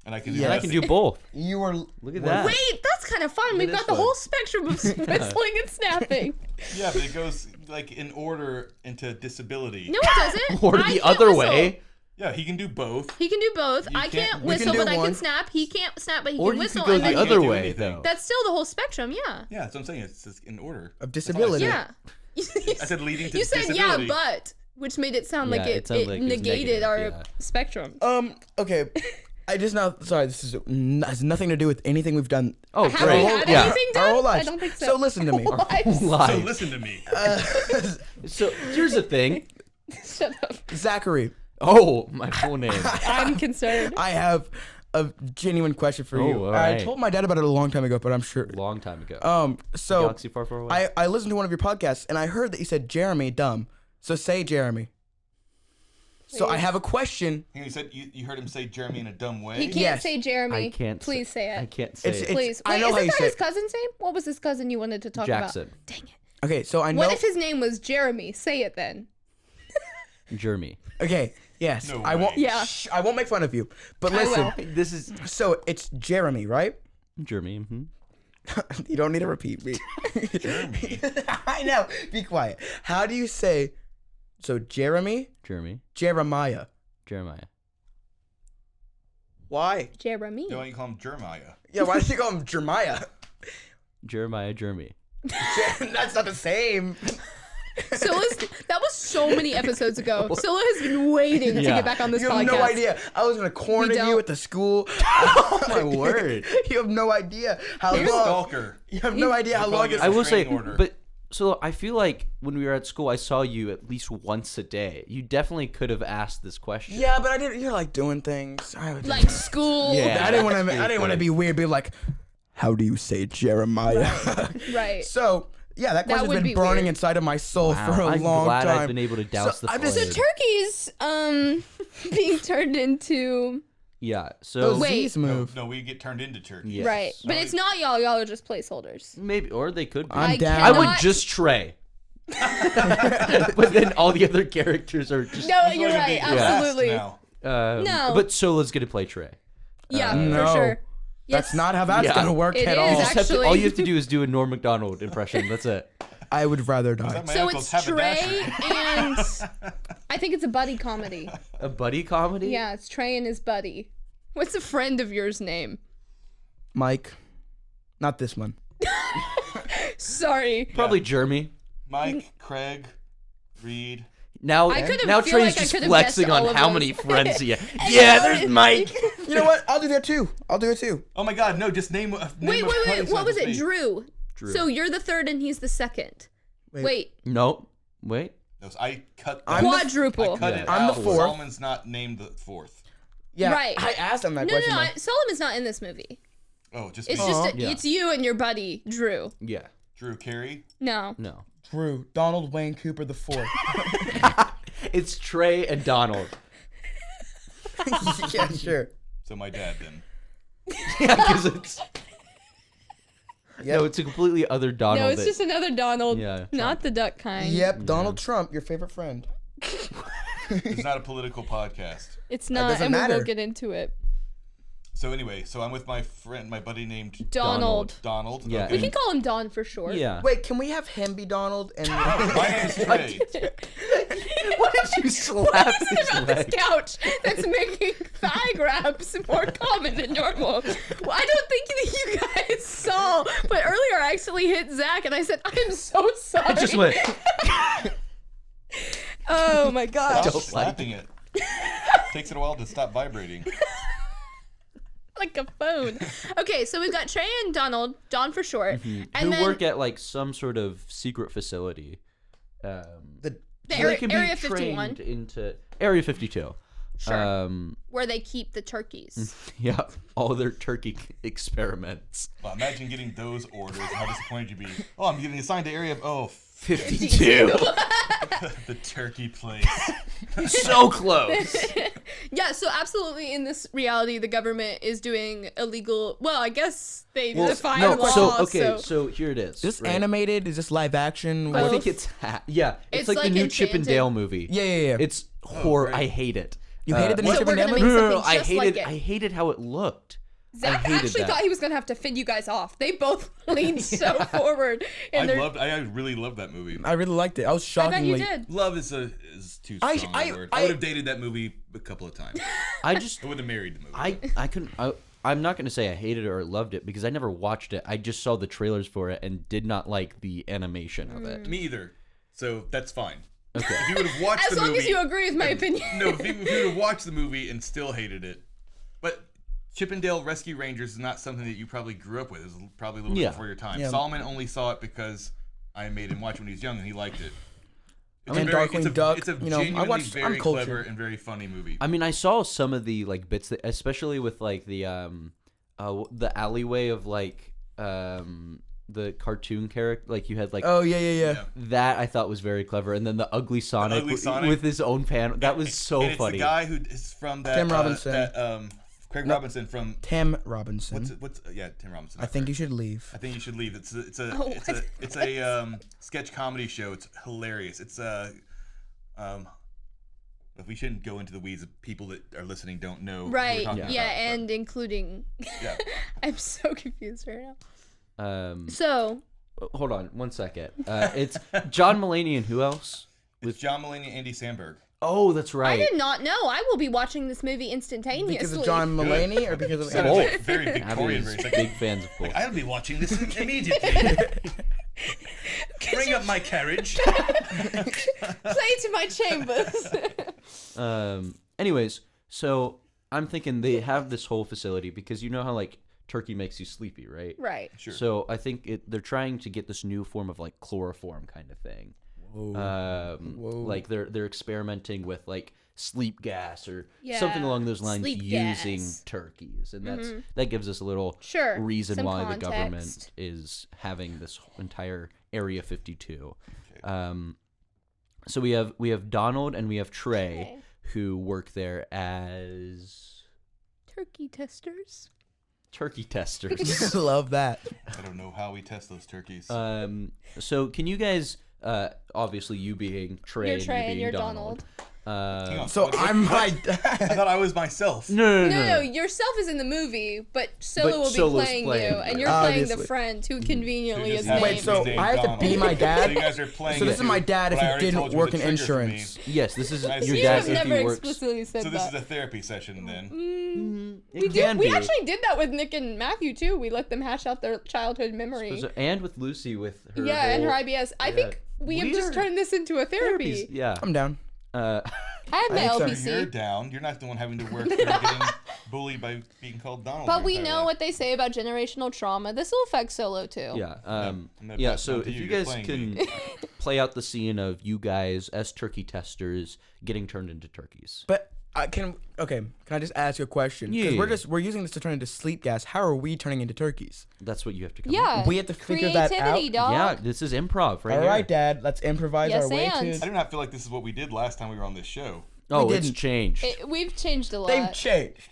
And I can do Yeah, And I this. can do both. You were. Look at that. Wait, that's kind of fun. We've this got the one. whole spectrum of whistling and snapping. Yeah, but it goes like in order into disability. No, it doesn't. Or I the can't other whistle. way. Yeah, he can do both. He can do both. You I can't- can't we can whistle, do but I one. can snap. He can't snap, but he Or can you whistle. could go and the then- can't other do way, anything. though. That's still the whole spectrum. Yeah. Yeah, that's what I'm saying. It's in order. Of disability. Yeah. I said leading to You said disability. yeah, but which made it sound Yeah, like it it sounded like it was negated negative, our yeah. spectrum. Okay. I just now. Sorry, this has nothing to do with anything we've done. Oh, Have great. we had Yeah. anything done? Our whole lives. I don't think so. So listen to me. Lives. So Live. listen to me. So here's the thing. Shut up. Zachary, Oh, my full name. I'm concerned. I have a genuine question for Oh, you. all I right. told my dad about it a long time ago, but I'm sure. Long time ago. So Galaxy far, far away. I listened to one of your podcasts and I heard that you said Jeremy dumb. So say Jeremy. So I have a question. You said you heard him say Jeremy in a dumb way. He can't Yes. say Jeremy. I can't. Please say it. I can't say It's- it. Please. I Wait, know how isn't you that say his it. cousin's name? What was his cousin you wanted to talk Jackson. about? Dang it. Okay, so I know. What if his name was Jeremy? Say it then. Jeremy. Okay, yes. No I won't. way. Yeah. Shh, I won't make fun of you. But I listen. will. This is So it's Jeremy, right? Jeremy. Mm-hmm. You don't need to repeat me. Jeremy. I know. Be quiet. How do you say? So Jeremy, Jeremy. Jeremiah. Jeremiah. Why? Jeremy. Why don't you call him Jeremiah? Yeah. Why did you call him Jeremiah? Jeremiah. Jeremy. That's not the same. That was so many episodes ago. Scylla has been waiting to Yeah. get back on this You podcast. have no idea. I was gonna corner We you don't. at the school. Oh my word. You have no idea how You're a long. stalker. You have no idea how You're long calling it's. it I will say, restraining order. but So I feel like when we were at school, I saw you at least once a day. You definitely could have asked this question. Yeah, but I didn't. You're like doing things. Like school. Yeah. I didn't want to be weird. Be like, how do you say Jeremiah? Right. So yeah, that question's would been be burning weird. inside of my soul for a I'm long glad time. I've been able to douse the I'm flame. just- So turkeys being turned into Yeah. So Wait. Z's move. No, we get turned into turkey. Yes. right, but it's not y'all. Y'all are just placeholders. maybe, or they could be. I'm down. I would cannot- just Trey. But then all the other characters are just. No, Who's you're going to right. be last Absolutely. now? No. But Solo's gonna play Trey. Yeah, No. for sure. Yes. That's not how that's Yeah. gonna work It at is, all. Just have to- Actually- all you have to do is do a Norm Macdonald impression. That's it. I would rather die. That my So uncle's it's Trey haberdashery. and I think it's a buddy comedy. A buddy comedy? Yeah, it's Trey and his buddy. What's a friend of yours name? Mike, not this one. Sorry. Probably Jeremy. Mike, Craig, Reed. Now, I could've now feel Trey's like I just could've flexing guessed on all of how those. many friends he has. Yeah, there's Mike. You know what? I'll do that too. I'll do it too. Oh my God, no! Just name. Wait. What was it? Drew. Drew. So you're the third and he's the second. Wait. No, wait. No, so I cut. I'm the- Quadruple. I cut Yeah. it I'm the out. fourth. Solomon's not named the fourth. Yeah, Right. I asked him that No, question. no, though. Solomon's not in this movie. Oh, just It's me. just Yeah. it's you and your buddy Drew. Yeah, Drew Carey. No. no. Drew, Donald Wayne Cooper the fourth. It's Trey and Donald. Yeah, sure. So my dad then. Yeah, because it's. Yep. No, it's a completely other Donald. No, it's that- just another Donald. Yeah. Not the duck kind. Yep, Donald Trump, your favorite friend. It's not a political podcast. It's not, doesn't and we matter. will get into it. So anyway, so I'm with my friend, my buddy named Donald. Donald. Yeah. We Okay. can call him Don for short. Yeah. Wait, can we have him be Donald? And My name's Trey. Why did you slap his About this leg? couch that's making thigh grabs more common than normal. Well, I don't think that you guys saw, but earlier I actually hit Zach and I said, I'm so sorry. I just went. Oh my gosh. Stop slapping it. Takes it a while to stop vibrating. Like a phone. Okay, so we've got Trey and Donald, Don for short. And Who then work at like some sort of secret facility. the the They area, can be area trained 51, into Area 52. Sure. where they keep the turkeys. Yeah, all their turkey experiments. Well, imagine getting those orders and how disappointed you'd be. Oh, I'm getting assigned to area of 52. the turkey place. So close. Yeah, so absolutely in this reality, the government is doing illegal. Well, I guess they Well, defy no, law. so okay, so here it is. is this right? animated? Is this live action? I Both. think it's yeah. It's It's like the like new Chip and Enchanted. Dale movie. Yeah. It's horror. great. I hate it. You hated the new So Chip we're and Dale gonna movie? make No, something I just hated. like it. I hated how it looked. Zach hated actually that. thought he was gonna have to fend you guys off. They both leaned so forward. And I really loved that movie. I really liked it. I was I bet shockingly. you did. Love is too strong a word. I would have dated that movie a couple of times. I just I would have married the movie. I couldn't. I'm not gonna say I hated it or loved it because I never watched it. I just saw the trailers for it and did not like the animation of it. Me either. So that's fine. Okay. If you would have watched As the long movie, as you agree with my opinion. no, if you would have watched the movie and still hated it, but Chip and Dale Rescue Rangers is not something that you probably grew up with. It was probably a little Yeah. bit before your time. Yeah. Solomon only saw it because I made him watch when he was young and he liked it. It's mean, Darkwing Duck, It's a you know, I genuinely watched- I'm very clever cultured. and very funny movie. I mean, I saw some of the like bits that, especially with like the alleyway of like the cartoon character. Like you had like Oh yeah. that I thought was very clever, and then the ugly Sonic, Ugly Sonic. with his own pan. That was so and it's funny. the guy who is from that Tim Robinson. Craig Robinson from Tim Robinson. Tim Robinson. I think you should leave. I think you should leave. It's a Oh, it's a sketch comedy show. It's hilarious. It's we shouldn't go into the weeds of people that are listening don't know. who we're Right. talking Yeah, about, but- and including. Yeah. I'm so confused right now. Um, So hold on one second. It's John Mulaney and who else? It's John Mulaney and Andy Samberg. Oh, that's I right. did not know. I will be watching this movie instantaneously. Because of John Mulaney or because of Sounded Both. like very Abby Victorian. is Very big fans of both. I'll be watching this immediately. Bring up my carriage. Play to my chambers. Anyways, so I'm thinking they have this whole facility because you know how like turkey makes you sleepy, right? Right. Sure. So I think they're trying to get this new form of like chloroform kind of thing. Like they're experimenting with like sleep gas or something Yeah, along those lines sleep using gas. turkeys, and that gives us a little Sure, reason some why the government context. is having this entire Area 52. So we have Donald and we have Trey who work there as Turkey testers. turkey testers. Love that. I don't know how we test those turkeys. So can you guys, obviously you being Trey, You're and Trey you and being you're Donald. Hang on, So what- I'm my I dad. thought I was myself. No, yourself is in the movie, but Scylla But will be Scylla's playing playing you, you. and you're playing Obviously. the friend who conveniently You is just have named. Wait, so named I have to Donald. be my dad? So you guys are playing. So this it is my too, dad if but I he already didn't told you work the in trigger for me. insurance. Yes, this is I your see. You dad have if never he works. explicitly said So this that. is a therapy session then. We actually did that with Nick and Matthew too. We let them hash out their childhood memory. And with Lucy with her And her whole IBS. I think we have just turned this into a therapy. therapies. Yeah. I'm down. I have my think so. You're LBC. down. You're not the one having to work through getting bullied by being called Donald. But your we entire know life. what they say about generational trauma. This will affect Solo too. Yeah. I'm gonna Yeah. pass it So on to if you You're guys playing can me. play out the scene of you guys as turkey testers getting turned into turkeys. But can I just ask you a question? Because Yeah. we're using this to turn into sleep gas. How are we turning into turkeys? That's what you have to come. up Yeah. We have to figure that Creativity, out? dog. with. Yeah. This is improv, right? All here. right, Dad. Let's improvise Yes, our way and. to. I do not feel like this is what we did last time we were on this show. Oh, We it's didn't. changed. We've changed a lot. They've changed.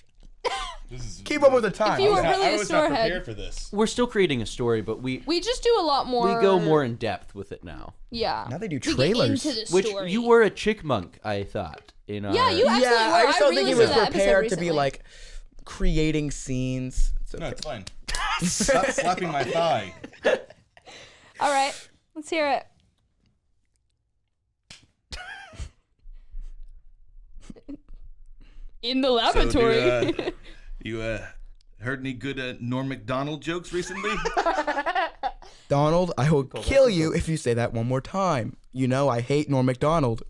This is Keep up with the time. you were I really a was not storehead. prepared for this. We're still creating a story, but we just do a lot more. go more in depth with it now. Yeah. Now they do We get trailers. into the Which story. you were a chickmunk, I thought. In our, Yeah, you absolutely were. I just don't think he was re-listened to that episode prepared to be recently. like creating scenes. It's No, okay. it's fine. Stop slapping my thigh. All right, let's hear it. In the laboratory. So you heard any good Norm Macdonald jokes recently? Donald, I will kill you if you say that one more time. You know I hate Norm Macdonald.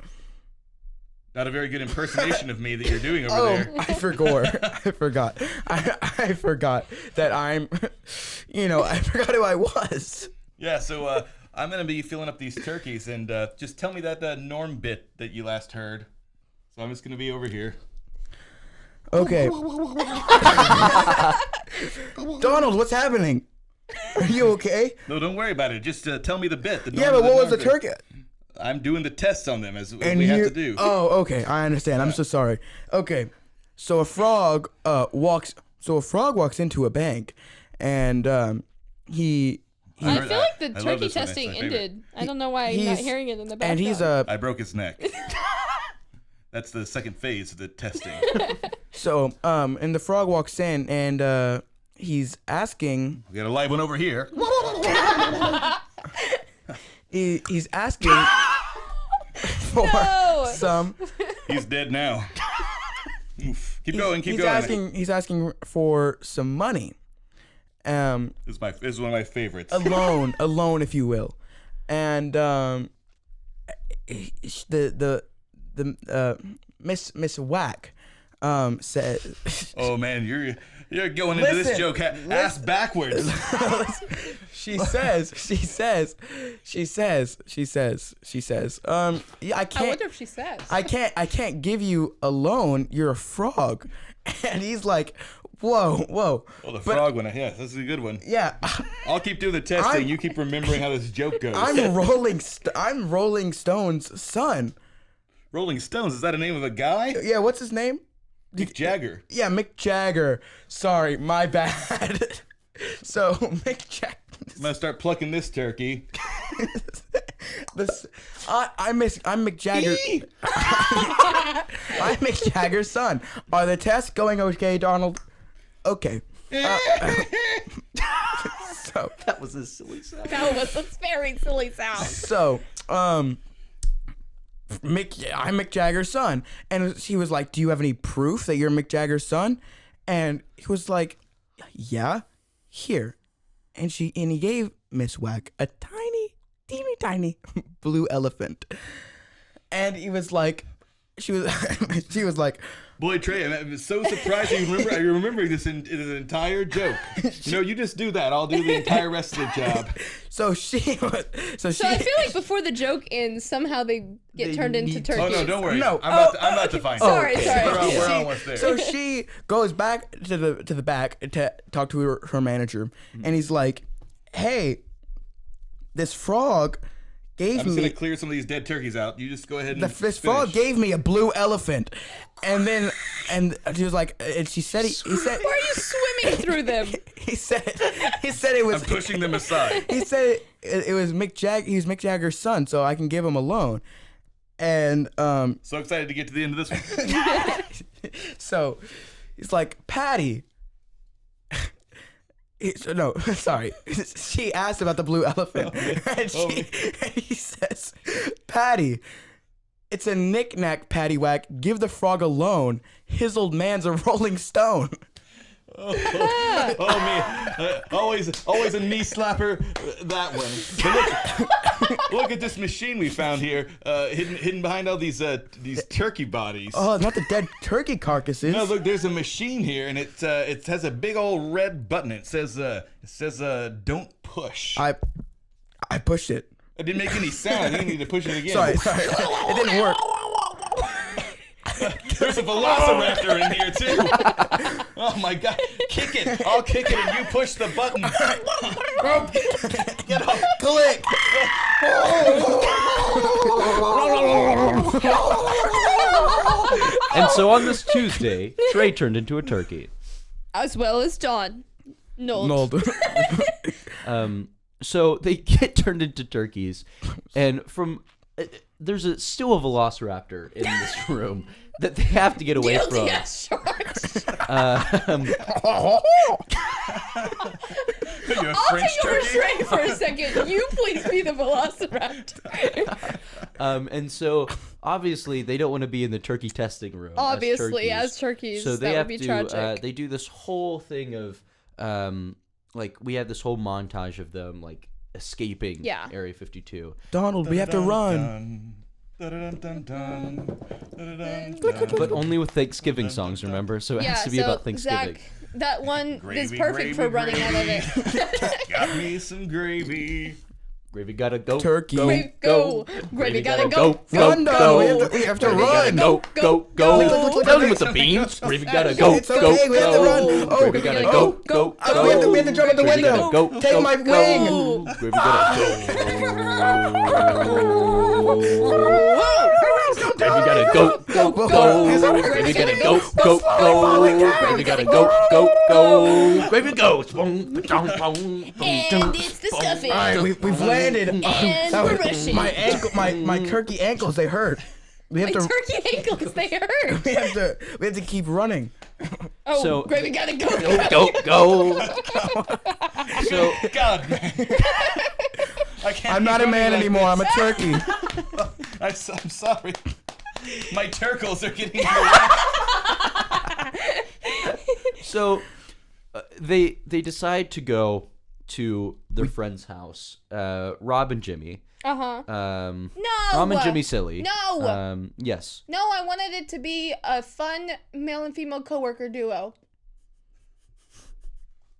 Not a very good impersonation of me that you're doing over Oh, there. I forgot. I forgot that I'm, I forgot who I was. Yeah, so I'm going to be filling up these turkeys, and just tell me that Norm bit that you last heard. So I'm just going to be over here. Okay. Donald, what's happening? Are you okay? No, don't worry about it. Just tell me the bit. Yeah, but what was the turkey? I'm doing the tests on them as And we have you- to do. Oh, okay. I understand. I'm so sorry. Okay. So a frog walks into a bank, and he I feel like the I love turkey this one. It's testing my favorite. ended. I don't know why I'm not he's- hearing it in the background. and he's I broke his neck. That's the second phase of the testing. and the frog walks in, and he's asking. We got a live one over here. He's asking for No! some. He's dead now. Oof. Keep going. Keep He's going. He's asking for some money. This is one of my favorites. A loan, if you will, and Miss Whack said. Oh man, you're going into this Listen, joke ass backwards. She says, yeah, I I can't, wonder if she says. I can't give you a loan. You're a frog. And he's like, whoa. Oh, the frog one. Yeah, this is a good one. Yeah, I'll keep doing the testing. You keep remembering how this joke goes. I'm Rolling Stone's son. Rolling Stones. Is that a name of a guy? Yeah, what's his name? Mick Jagger. Yeah, Mick Jagger. Sorry, my bad. So Mick Jagger. I'm gonna start plucking this turkey. I'm Mick Jagger. I'm Mick Jagger's son. Are the tests going okay, Donald? Okay. So That was a silly sound. That was a very silly sound. so I'm Mick Jagger's son, and he was like, "Do you have any proof that you're Mick Jagger's son?" And he was like, "Yeah, here." And he gave Miss Whack a teeny tiny blue elephant. And he was like, she was like, Boy, Trey, I'm so surprised you remember. You're remembering this in an entire joke. You just do that. I'll do the entire rest of the job. So she. So I feel like before the joke ends, somehow they get turned into need to- turkeys. Oh no, don't worry. No. I'm about to find Sorry, out. sorry. We're almost there. So she goes back to the back to talk to her manager, and he's like, "Hey, this frog gave I'm just me gonna clear some of these dead turkeys out. You just go ahead and this frog gave me a blue elephant," and she was like, and she said he said. Why are you swimming through them? He said it was. I'm pushing them aside. He said it was Mick Jagger's son, so I can give him a loan. And So excited to get to the end of this one. so he's like, Patty. No, sorry. She asked about the blue elephant, and he says, "Patty, it's a knick-knack, paddywhack. Give the frog a loan. His old man's a Rolling Stone." Oh man, always a knee slapper. That one. But look at this machine we found here, hidden behind all these turkey bodies. Oh, not the dead turkey carcasses. No, look, there's a machine here, and it has a big old red button. It says "Don't push." I pushed it. It didn't make any sound. I didn't need to push it again. Sorry, it didn't work. There's a velociraptor in here too. Oh my god! Kick it! I'll kick it, and you push the button. Get off! Click. And so on this Tuesday, Trey turned into a turkey. As well as John. No. So they get turned into turkeys, and there's still a velociraptor in this room that they have to get away from. Yes, shorts. Are you a I'll French take over turkey? Trey for a second. You please be the velociraptor. And so obviously they don't want to be in the turkey testing room. Obviously, as as turkeys, so they that have would be to. tragic. They do this whole thing of, like we had this whole montage of them like escaping Area 52. Donald, we have to run. But only with Thanksgiving songs, remember? So it has to be about Thanksgiving. Zach, that one Gravy, is perfect for gravy, running out of it. Got me some gravy. Gravy gotta go. Turkey. Go. Gravy gotta go. Run, Donald. We have to run. Go. Tell them with the beans. Gravy gotta go. It's okay, we have to run. Oh, Gravy gotta go. we have to jump out the Gravy window. gotta go. Take my wing. Gravy gotta go. Gravy gotta go. Gravy gotta go. Gravy gotta go. Gravy goes. And it's the stuffing. All right, we've landed. And That we're was- rushing. my ankle, my turkey ankles, they hurt. We have My to. turkey ankles, they hurt. We have to keep running. Oh, So- Gravy gotta go. Go. So God, man. I can't I'm keep not a running man like anymore. I'm a this. turkey. I'm sorry. My turkles are getting. So they decide to go to their friend's house, Rob and Jimmy. No. Rob and Jimmy Silly. No. Yes. No, I wanted it to be a fun male and female coworker duo.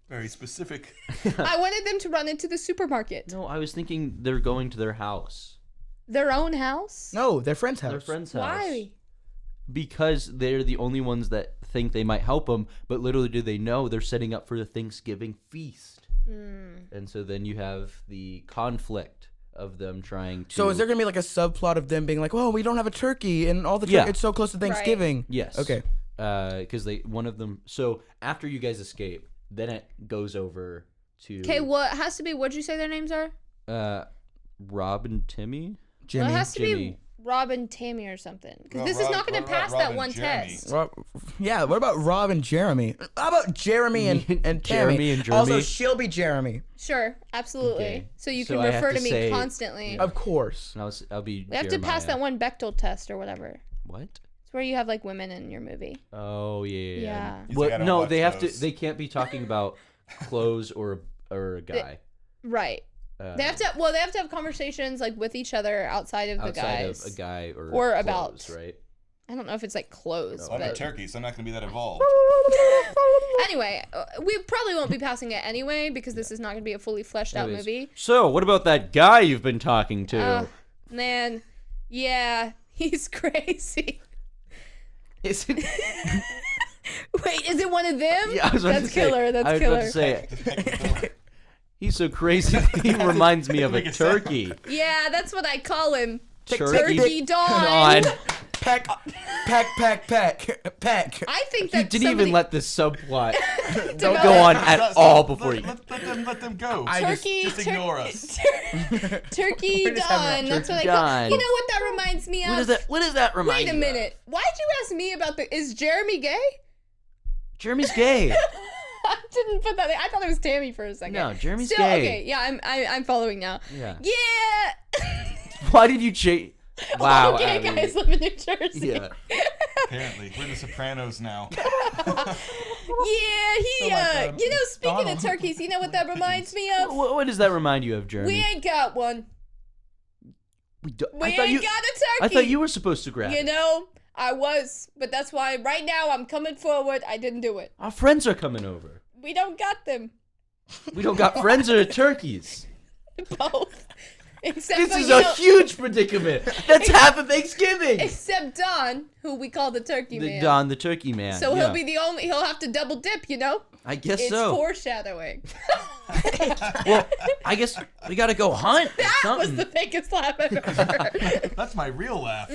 Very specific. I wanted them to run into the supermarket. No, I was thinking they're going to their house. Their own house? No, their friend's house. Their friend's house. Why? Because they're the only ones that think they might help them, but little do they know they're setting up for the Thanksgiving feast. And so then you have the conflict of them trying to. So is there gonna be like a subplot of them being like, "Oh, we don't have a turkey, and all the Yeah. it's so close to Thanksgiving." Yes. Okay. Because one of them. So after you guys escape, then it goes over to. Okay, what has to be, what'd you say their names are? Rob and Timmy. Jimmy. Well, it has to Jimmy. be Rob and Tammy or something. Because Rob- this is not going Rob- to pass Rob that and one Jeremy. test. Yeah. What about Rob and Jeremy? How about Jeremy and Tammy? Jeremy and Jeremy? Also, she'll be Jeremy, Refer absolutely. Okay. So you So can I have refer to to me say- constantly. of course. And I'll be. We have to pass that Jeremiah. one Bechtel test or whatever. What? It's where you have like women in your movie. Oh yeah. Yeah. He's Well, like, I don't no, watch they have those. to. They can't be talking about clothes or a guy. Right. They have to. Well, they have to have conversations like with each other outside of the outside guys. of a guy or Or clothes, about- right. I don't know if it's like close, I'm a but turkey, so I'm not gonna be that involved. anyway, we probably won't be passing it anyway because this is not gonna be a fully fleshed out Anyways, movie. So, what about that guy you've been talking to? Man, yeah, he's crazy. Is it? Wait, is it one of them? Yeah, I was about That's to say, killer. That's I was killer. about to say, he's so crazy. He reminds me of a turkey. Yeah, that's what I call him. Turkey Dawn. Peck. I think You that didn't even somebody- let this subplot Develop. go on at all before you. Let them go. Turkey, just ignore us. Turkey We're just having Dawn. a That's what I Turkey call. Dawn. You know what that reminds me of? What does that remind Wait a you minute. Why'd you ask me about is Jeremy gay? of? Jeremy's gay. I didn't put that in. I thought it was Tammy for a second. No, Jeremy's Still, gay. Okay, yeah, I'm following now. Yeah. Yeah. Why did you change? Wow, Okay, Abbie. guys live in New Jersey. Yeah. Apparently, we're the Sopranos now. Yeah, you know, speaking Donald. of turkeys, you know what that reminds me of? What does that remind you of, Jeremy? We ain't got one. We do- We I thought ain't you. got a turkey. I thought you were supposed to grab You it. know, I was, but that's why right now I'm coming forward. I didn't do it. Our friends are coming over. We don't got them. We don't got friends or turkeys. Both. Except This for, is you a know, huge predicament. That's half of Thanksgiving. except Don, who we call the turkey man. Don the turkey man. So yeah. he'll be the only. He'll have to double dip. You know. I guess It's so. foreshadowing. Well, I guess we gotta go hunt or That was something. the fakest laugh I've ever heard. That's my real laugh.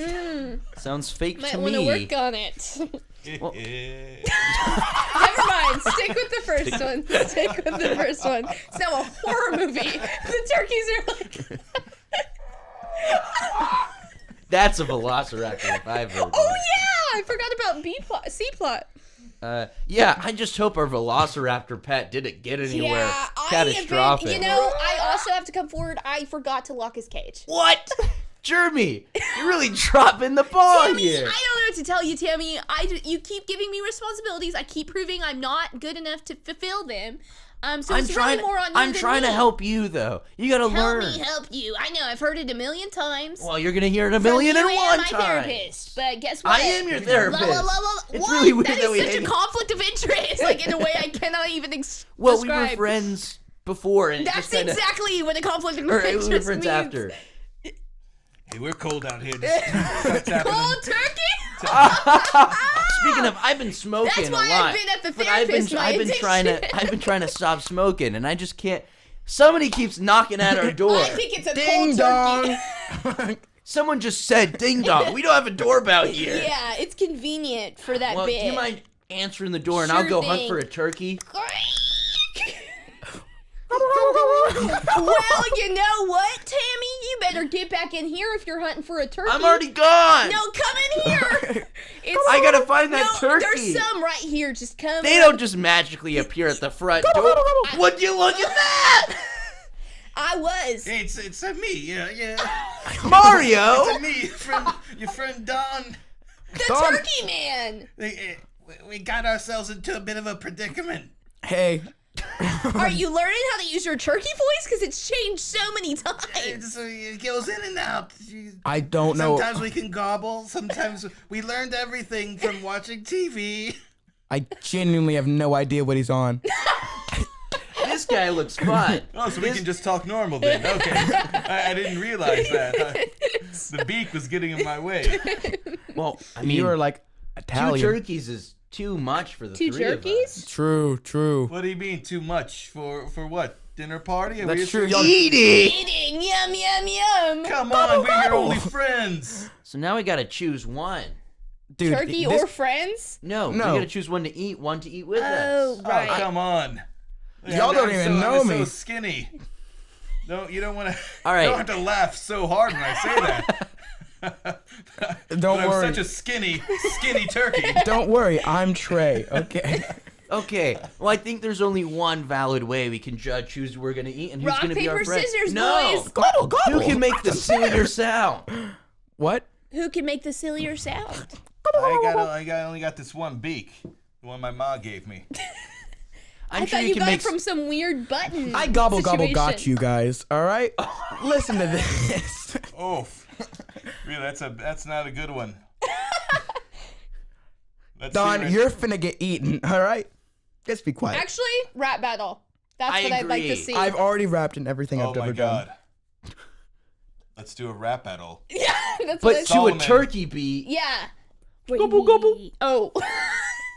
Sounds fake Might to want to me. work on it. Well- Never mind. Stick with the first one. Stick with the first one. It's now a horror movie. The turkeys are like. That's a velociraptor if I've heard. Oh yeah, I forgot about B plot, C plot. Yeah, I just hope our velociraptor pet didn't get anywhere Yeah, catastrophic. You know, I also have to come forward. I forgot to lock his cage. What? Jeremy, you're really dropping the ball Tammy, here. I don't know what to tell you, Tammy. You keep giving me responsibilities. I keep proving I'm not good enough to fulfill them. So it's really more on you I'm than trying to me. help you though. You gotta Help learn. me help you. I know I've heard it a million times. Well, you're gonna hear it a From million you and one my times. therapist, but guess what? I am your therapist. La, la, la, la. It's What? really weird that that we is such hang- a conflict of interest, like in a way I cannot even Well, we were describe. friends before, and it That's just kinda, exactly what a conflict of or interest we were friends means. after. Hey, we're cold out here. What's happening? Cold turkey? Speaking of, I've been smoking That's a why lot. I've been at the but I've therapist, my I've been trying to stop smoking, and I just can't. Somebody keeps knocking at our door. I think it's a Ding cold turkey. dong. Someone just said, "Ding dong." We don't have a doorbell here. Yeah, it's convenient for that Well, bit. do you mind answering the door, and Sure I'll go hunt thing. for a turkey? Well, you know what, Tammy? You better get back in here if you're hunting for a turkey. I'm already gone. No, come in here. It's, I gotta find that no, turkey. There's some right here. Just come. They on. don't just magically appear at the front door. Would you look at that? I was. Hey, it's me. Yeah. Mario! It's me, your friend Don. The Don. turkey man. We got ourselves into a bit of a predicament. Hey, Are you learning how to use your turkey voice? Because it's changed so many times. It goes in and out. I don't know. Sometimes we can gobble. Sometimes we learned everything from watching TV. I genuinely have no idea what he's on. This guy looks fun. Oh, so we can just talk normal then. Okay. I didn't realize that. The beak was getting in my way. Well, I mean, You are like 2 Italian. turkeys is too much for the Two three of us. turkeys? True. What do you mean too much? For what? Dinner party? Are we That's just- true. Y'all, Eating! Eating. Yum, yum, yum. Come on, we're your only friends. So now we gotta choose one. dude, Turkey this- or friends? No, No. we gotta choose one to eat, one to eat with Oh, us. right. Oh, come on. Y'all don't even know I'm me. so skinny. No, you don't want to. All right. You don't have to laugh so hard when I say that. Don't I'm worry. such a skinny turkey. Don't worry. I'm Trey. Okay. Okay, well, I think there's only one valid way we can judge who's we're gonna eat and who's Rock, gonna be our paper, friend. scissors, no. boys. Gobble, Who can make the sillier sound? What? Who can make the sillier sound? I only got this one beak. The one my ma gave me. I'm I sure thought you you can got make it from some weird button. I gobble got situation. you guys. All right. Listen to this. Oh, really? That's not a good one. Let's Don, hear it. you're finna get eaten. All right, just be quiet. Actually, rap battle. That's I what I'd like to agree. see. I've already rapped in everything Oh I've my ever god. done. Let's do a rap battle. Yeah, that's what I But to a Solomon. turkey beat. Yeah. Gobble, gobble. Oh.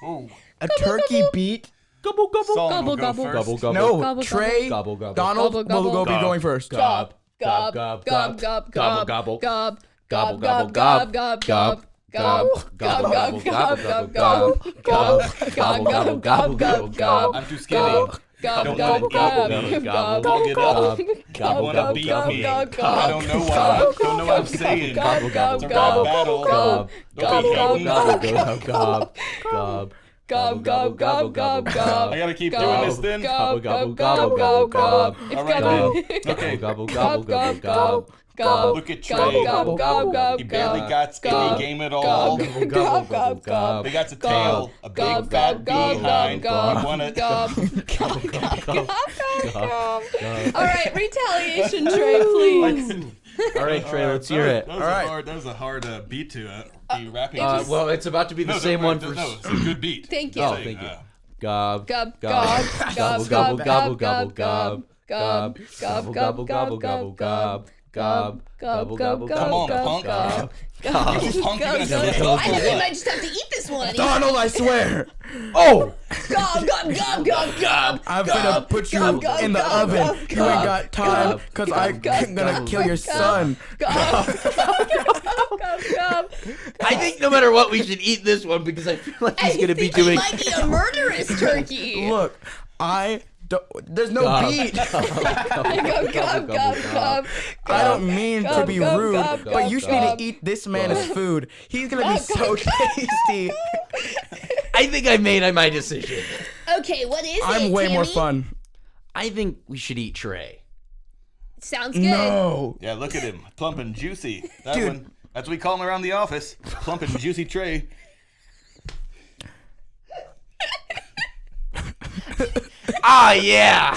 Ooh. A turkey beat? Gobble, gobble. Solomon will Gobble, go gobble. first. Gobble, gobble. No, Gobble, Trey, Gobble, gobble. Donald Gobble, will go gobble. be going first. Gob. Gob, Gob, gob, gob, gob, gobble, gob, gobble, gob, gobble, gob, gobble, gob, gobble, gob, gobble, gob, gobble, gob, gobble, gob, gobble, gob, gobble, gob, gobble, gob, gobble, I'm too skinny. gob, Don't gob, wanna gob, eat me. gob, Hug it up. gobble, Wanna gobble, beat gobble, me. gob, I don't know why. Don't know what I'm saying. gob, It's gob, a gob, rap battle. gob, Don't be hating. gob, gob, gob, gob, gob, gob, gob. I gotta keep Gob, doing this then. gob, gobble, gob, gobble, gob, gobble, gob. gobble. It's All right, gotta then. Okay. Gobble, gob, gobble, gob, gobble, gob, gob. Look at Gob, Trey. gob, gob, gob, He barely gob. got any game at all. Gob, gob, gob, gob. They got a tail, a big Gob, fat gob, gob, behind. gob, You wanna? gob, gob, gob, gob, gob. All right, retaliation, Trey, please. All right, Trey, let's hear it. That was All right. that was a hard beat to be rapping. Well, it's about to be the no, same no, one no, for. no, it's a good beat. Thank you. Oh, Saying, thank you. Gob, Gob, gob, gob, gobble, gob, gobble, gob, gobble, gob, gobble, gob, gobble, gobble, gob, gobble, gob, gobble, gobble, gob, gobble, gob, Come on, gob, punk. gob, You gob, punk, you're gonna gob, say gob. it. I think we might just have to eat this one. Donald, I swear. Oh! Gob, gob, gob, gob, gob. I'm finna put you gob, gob, in the gob, oven. gob, You ain't got gob, time gob, because gob, I'm gonna kill your son. Gob, gob, gob. I think no matter what, we should eat this one because I feel like he's gonna be doing. It might be a murderous turkey. Look, there's no Gob. beat. Gob, gob, gob, gob. I don't mean to gob, be gob, rude, gob, but you just need gob. to eat this man's food. He's gonna be so tasty. I think I made my decision. Okay, what is it? I'm way more Tammy? fun. I think we should eat Trey. Sounds good. No. Yeah, look at him, plump and juicy. That Dude. one. That's what we call him around the office. Plump and juicy Trey. Ah, yeah.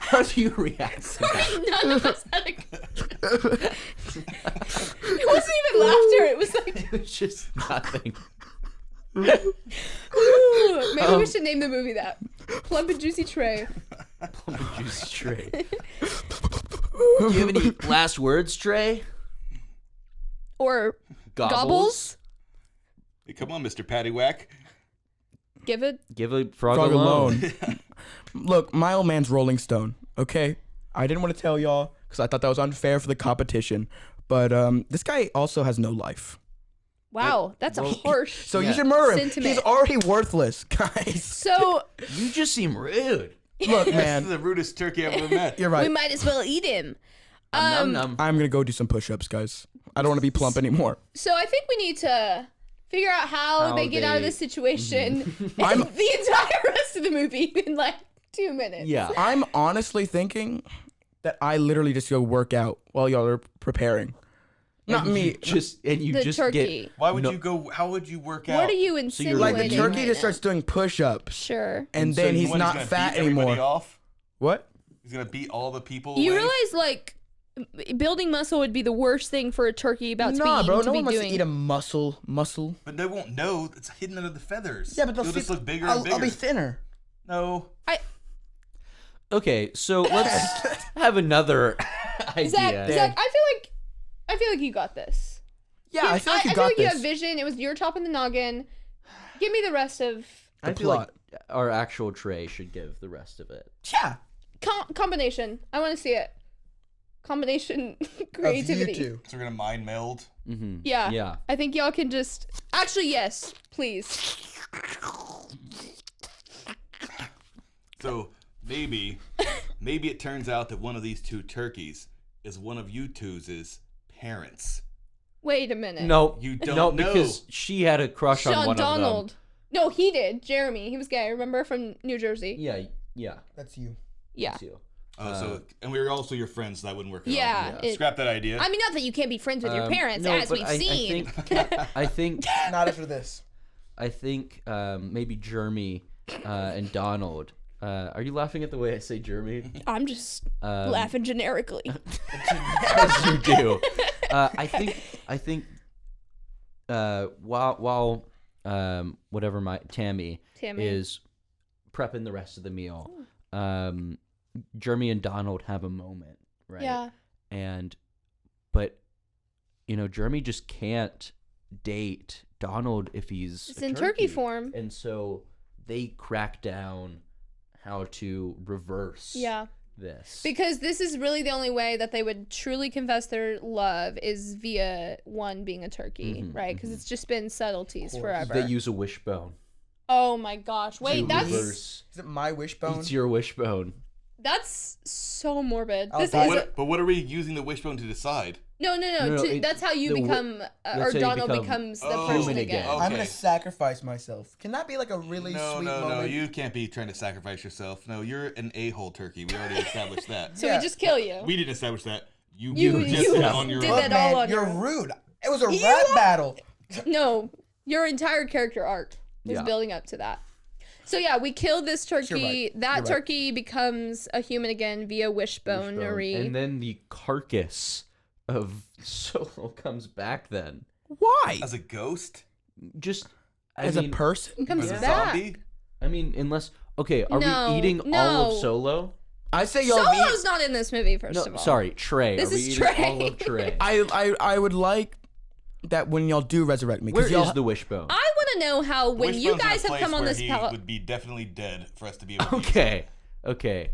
How do you react to that? None of us had a good. It wasn't even laughter. It was like, It was just nothing. ooh. Maybe we should name the movie that. Plump and Juicy Trey. Plump and juicy Trey. Do you have any last words, Trey? Or Gobbles? Hey, come on, Mr. Paddywhack. Give it. Give a frog, Frog alone. alone. Look, my old man's Rolling Stone. Okay, I didn't want to tell y'all because I thought that was unfair for the competition. But this guy also has no life. Wow, that's a harsh. So you should murder him. Sentiment. He's already worthless, guys. So You just seem rude. Look, This is man, the rudest turkey I've ever met. you're we right. might as well eat him. Num num. I'm gonna go do some push-ups, guys. I don't want to be plump anymore. So I think we need to figure out how they get out of they- this situation. I'm- the entire rest of the movie in like 2 minutes. Yeah. I'm honestly thinking that I literally just go work out while y'all are preparing. Not me. You The just turkey. get. Why would No. you go? How would you work out? What are you you're insinuating? Like the turkey right just now? starts doing push-ups, Sure. and so then you he's What, not gonna fat beat everybody anymore. Off? What? He's gonna beat all the people. You away? realize like building muscle would be the worst thing for a turkey about to be Nah, eaten bro. to No be one wants doing. to eat a muscle. But they won't know. It's hidden under the feathers. Yeah, but they'll You'll just see- look bigger I'll, and bigger. I'll be thinner. No. Okay, so let's have another idea. Zach, I feel like you got this. Yeah, I feel like you I got feel like you this. have vision. It was your top in the noggin. Give me the rest of I The feel like plot. our actual Trey should give the rest of it. Yeah. combination. I want to see it. Combination creativity. Of you two. So we're gonna mind meld. Mm-hmm. Yeah. Yeah. I think y'all can just. Actually, yes, please. So maybe it turns out that one of these two turkeys is one of you two's parents. Wait a minute. No, You don't no, know. because she had a crush on Sean one Donald. of them. No, he did. Jeremy. He was gay. Remember from New Jersey? Yeah. That's you. Yeah. That's you. Oh, so and we were also your friends, so that wouldn't work at Yeah. all. Scrap that idea. I mean, not that you can't be friends with your parents, no, as but we've I seen. think Not after this. maybe Jeremy and Donald. Are you laughing at the way I say Jeremy? I'm just laughing generically. As you do. I think while whatever my Tammy Tammy. is prepping the rest of the meal, Jeremy and Donald have a moment, right? Yeah. But Jeremy just can't date Donald if he's It's a in turkey form. and so they crack down how to reverse this. Because this is really the only way that they would truly confess their love is via one being a turkey, right? Because it's just been subtleties forever. They use a wishbone. Oh my gosh. Wait, to that's reverse. Is it my wishbone? It's your wishbone. that's so morbid. I'll This die. is But what are we using the wishbone to decide? no. That's how you become, or how you Donald become becomes the human person again. again. Oh. I'm gonna Okay. sacrifice myself. Can that be like a really No, sweet no, moment? you can't be trying to sacrifice yourself. No, you're an a-hole turkey. We already established that. So Yeah. we just kill you. We didn't establish that. You You just did it did on your that own. Look, all man, on you're your own. rude. It was a rap battle. No, your entire character arc was Yeah. building up to that. So yeah, we killed this turkey. right. That You're right. turkey becomes a human again via wishbonery. And then the carcass of Solo comes back then. Why? As a ghost? Just As a person? comes As a back. zombie? I mean, unless are No, we eating all no. of Solo? I say y'all Solo's not in this movie, first No, of all. sorry, Trey. This are we is eating Trey. all of Trey? I would like that when y'all do resurrect me. Where y'all is the wishbone? I want to know how when you Wishbone's in a guys have place come on where this he palette. would be definitely dead for us to be able to use Okay.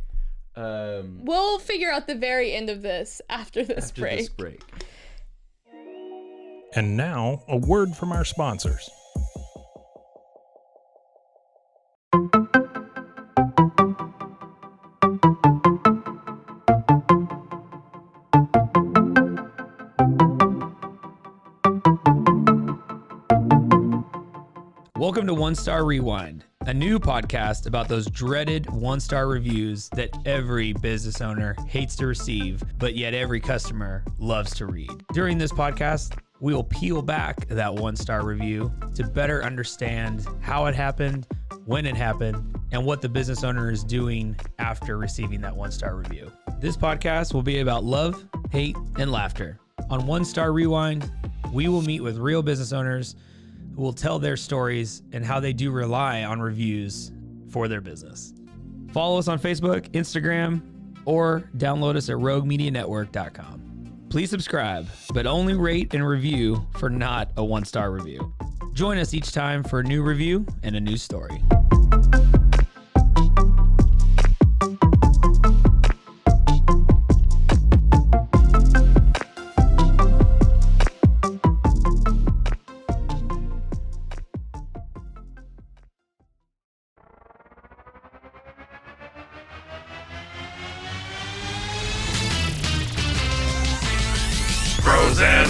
We'll figure out the very end of this after this After break. this break. And now, a word from our sponsors. Welcome to One Star Rewind, a new podcast about those dreaded one-star reviews that every business owner hates to receive, but yet every customer loves to read. During this podcast, we will peel back that one-star review to better understand how it happened, when it happened, and what the business owner is doing after receiving that one-star review. This podcast will be about love, hate, and laughter. On One Star Rewind, we will meet with real business owners who will tell their stories and how they do rely on reviews for their business. Follow us on Facebook, Instagram, or download us at roguemedianetwork.com. Please subscribe, but only rate and review for not a one-star review. Join us each time for a new review and a new story. Frozen,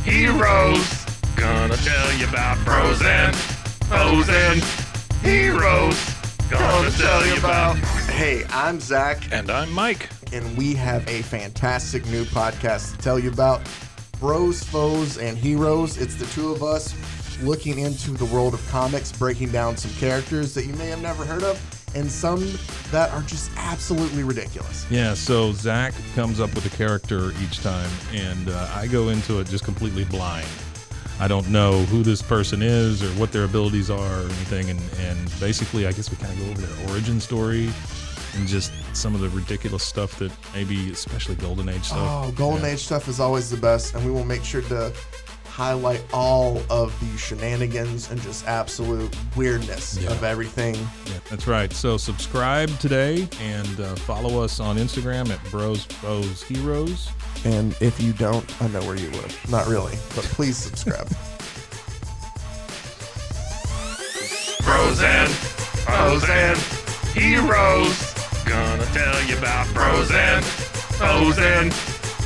heroes. Gonna tell you about frozen heroes. Gonna tell you about. Hey, I'm Zach, And I'm Mike. and we have a fantastic new podcast to tell you about. Bros, Foes, and Heroes. It's the two of us looking into the world of comics, breaking down some characters that you may have never heard of, and some that are just absolutely ridiculous. Yeah, so Zach comes up with a character each time, and I go into it just completely blind. I don't know who this person is or what their abilities are or anything, and basically I guess we kind of go over their origin story and just some of the ridiculous stuff that maybe, especially Golden Age stuff. Oh, Golden Age stuff is always the best, and we will make sure to highlight all of the shenanigans and just absolute weirdness of everything. Yeah, that's right. So subscribe today and follow us on Instagram at Bros, Foes, Heroes. And if you don't, I know where you live. Not really, but please subscribe. Frozen heroes. Gonna tell you about frozen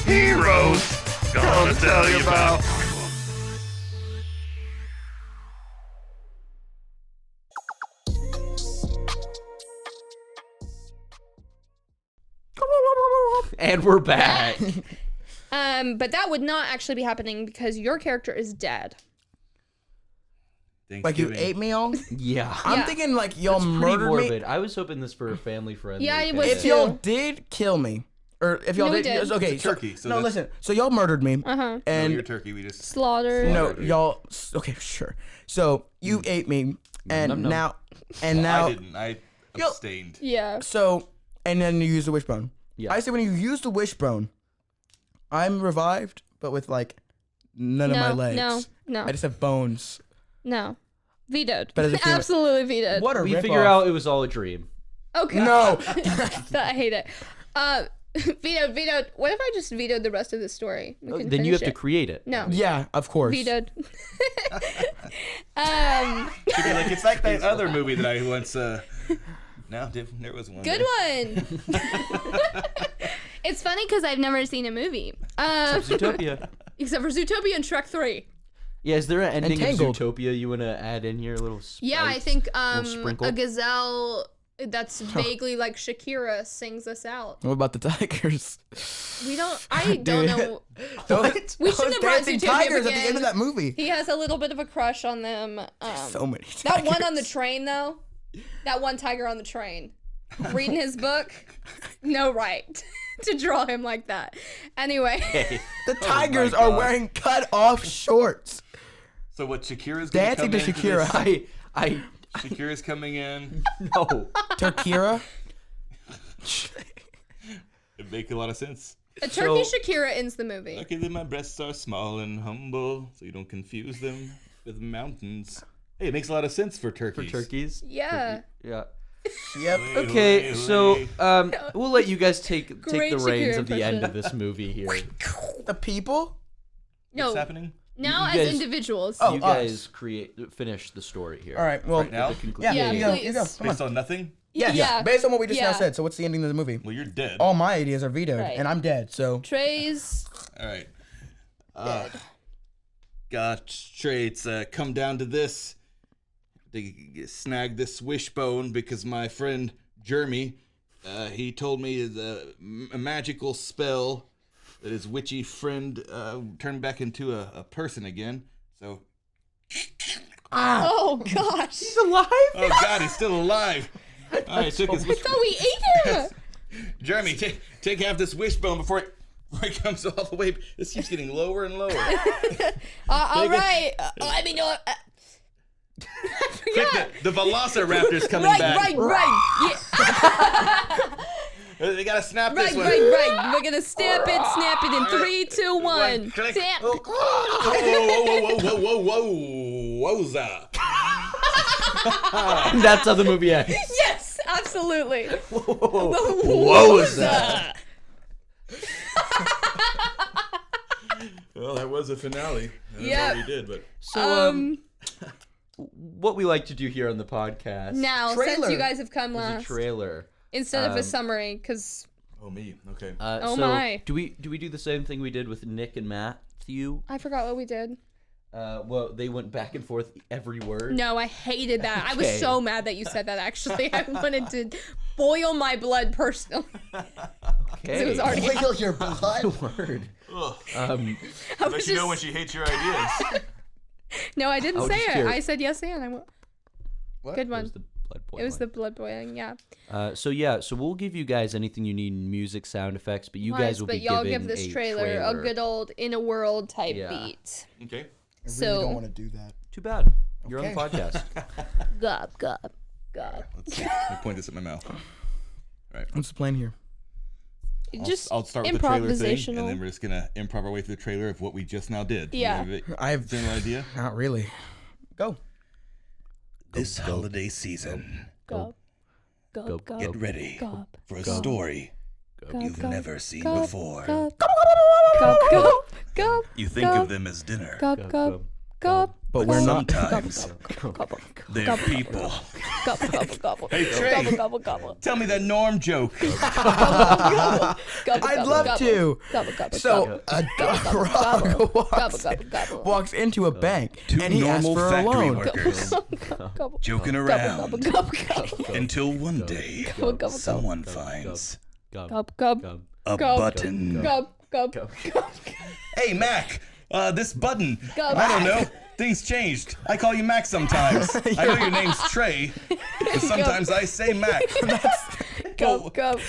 heroes. Gonna tell you about. And we're back. But that would not actually be happening because your character is dead. Like you ate me all? Yeah. I'm Yeah. thinking like y'all It's pretty murdered morbid. me. I was hoping this for a family friendly. Yeah, it was If too. y'all did kill me, Or if y'all No, we did, did. okay. It's a turkey, so no, that's- listen. So y'all murdered me. Uh-huh. No, And your turkey, we just Slaughtered. no, y'all. Okay, sure. So you ate me, and Nom, nom. now, and I now, didn't. I Yo. abstained. Yeah. so, and then you use the wishbone. Yeah. I say when you use the wishbone, I'm revived, but with like none of my legs. No. I just have bones. No. Vetoed. But as a human- Absolutely vetoed. What a We rip figure out it was all a dream. Okay. No. I hate it. Vetoed. What if I just vetoed the rest of the story? We can Then you finish have to it. create it. No. Yeah, of course. Vetoed. Should be like, it's like that other movie that I once. No, there was one. Good there. one. It's funny because I've never seen a movie. Zootopia. Except for Zootopia and Shrek 3. Yeah, is there an ending of Tangled. Zootopia you want to add in here? A little Yeah, I spice? think little sprinkle? a gazelle that's vaguely like Shakira sings us out. What about the tigers? We don't. I don't know. Those, We shouldn't have brought dancing Zootopia tigers up at the end of again. that movie. He has a little bit of a crush on them. So many tigers. That one on the train, though. That one tiger on the train. Reading his book. No right to draw him like that. Anyway. The tigers are God. wearing cut-off shorts. So what? Shakira's gonna Dancing come to into Shakira. this? I Shakira's coming in. no. Turkira. It make a lot of sense. A turkey Shakira ends the movie. Okay, then my breasts are small and humble, so you don't confuse them with mountains. Hey, it makes a lot of sense for turkeys. For turkeys. Yeah. Yeah. Yep. Okay, so we'll let you guys take the Great reins Shakira of the end impression. of this movie here. The people? No. What's happening? Now You as guys- individuals. Oh, You guys finish the story here. All right. Well, Right now? yeah, Yeah, you go. please. You go. Come on. Based on nothing? Yes. Yeah. Based on what we just now Yeah. said. So what's the ending of the movie? Well, you're dead. All my ideas are vetoed, Right. and I'm dead. So Trey's. All right. Got Trey. It's come down to this. To snag this wishbone because my friend Jeremy, he told me the a magical spell that his witchy friend turned back into a person again. So. Oh gosh. He's alive? Oh God, he's still alive. All right, took his I thought we ate him. Jeremy, take half this wishbone before it comes all the way. This keeps getting lower and lower. All right. Let me know. Quick, the Velociraptor's coming Right. back. Yeah. They gotta snap Right. this one. We're gonna snap it in 3, 2, 1. Click. Snap. Whoa, wowza. That's how the movie ends. Yes, absolutely. What was that? Well, that was a finale. I don't know Yep. what he did, but So, what we like to do here on the podcast Now, Trailer. since you guys have come is a last, trailer. instead of a summary, because oh me, okay. Oh So my. do we do the same thing we did with Nick and Matthew? I forgot what we did. Well, they went back and forth every word. No, I hated that. I was Okay. so mad that you said that, actually. I wanted to boil my blood personally. Okay. It was already boil your blood. Word. Ugh. I Let was you know just- when she hates your ideas. No, I didn't I was say just it. curious. I said yes and. What? Good It one. was the blood It was the boiling. blood boiling, yeah. So we'll give you guys anything you need in music, sound effects, but you guys will but be y'all giving give this a trailer a good old In a World type Yeah. beat. Okay. I really So- don't want to do that. Too bad. You're on Okay. the podcast. Gob, gob, gob. Let's see. Let me point this at my mouth. All right. What's the plan here? Just I'll start with the trailer thing, improvisational. and then we're just gonna improv our way through the trailer of what we just now did. Yeah. You have I have a general idea? not really. Go. This holiday season, Gob, Go, gob, gob, get ready gob, for a story gob, you've gob, never seen gob, before. gob, gob, gob, gob, You think gob, of them as dinner, gob, gob, gob, But we're not. sometimes they're people. gobble, gobble, gobble. Hey, Trey. Gobble, gobble, gobble. Tell me that Norm joke. Gobble, I'd love gobble, to. Gobble, gobble, So a gobble, dog gobble, walks, gobble, gobble. walks into a bank Two and he asks normal for a factory loan. workers Gobble, joking gobble, around gobble, gobble, until one day gobble, gobble, someone finds gob, gob, a Go. button. gob, gob, gob. Hey, Mac. This button. Go I don't know. Things changed. I call you Mac sometimes. I know your name's Trey, but sometimes I say Mac.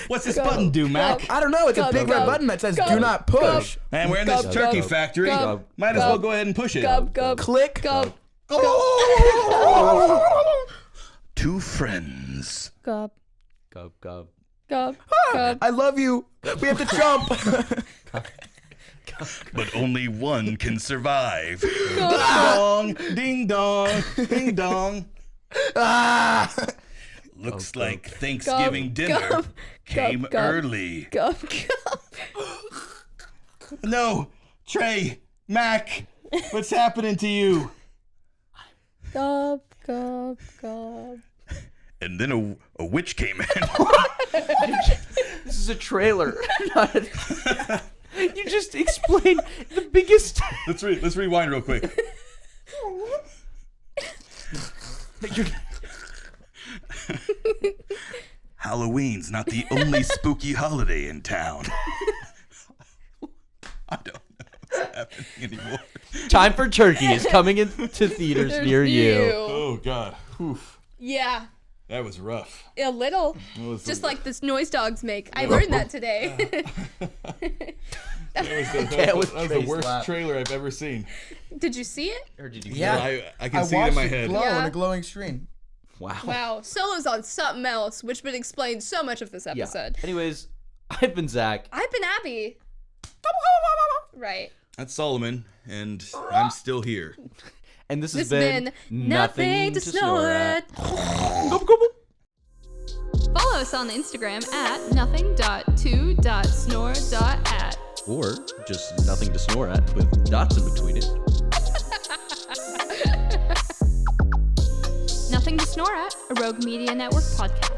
What's this button do, Mac? I don't know. It's a big red button that says "Do not push." And we're in this turkey factory. Might as well go ahead and push it. Click. Two friends. Gob. I love you. We have to jump. But only one can survive. Dong, ding dong, ding dong. Looks like Thanksgiving dinner came early. No, Trey, Mac, what's happening to you? Gob. And then a witch came in. This is a trailer. You just explained the biggest. Let's rewind real quick. Halloween's not the only spooky holiday in town. I don't know what's happening anymore. Time for Turkey is coming into theaters near you. Oh God. Oof. Yeah. That was rough. A little. Just like this noise dogs make. I learned that today. That was the worst trailer I've ever seen. Did you see it? Or did you? Yeah. I can see it in my head. Glow Yeah. on a glowing screen. Wow. Wow. Solo's on something else, which would explain so much of this episode. Anyways, I've been Zach. I've been Abbie. Right. That's Solomon, and I'm still here. And this This has has been Nothing to Snore at. Follow us on Instagram at nothing.to.snore.at. Or just nothing to snore at with dots in between it. Nothing to Snore At, a Rogue Media Network podcast.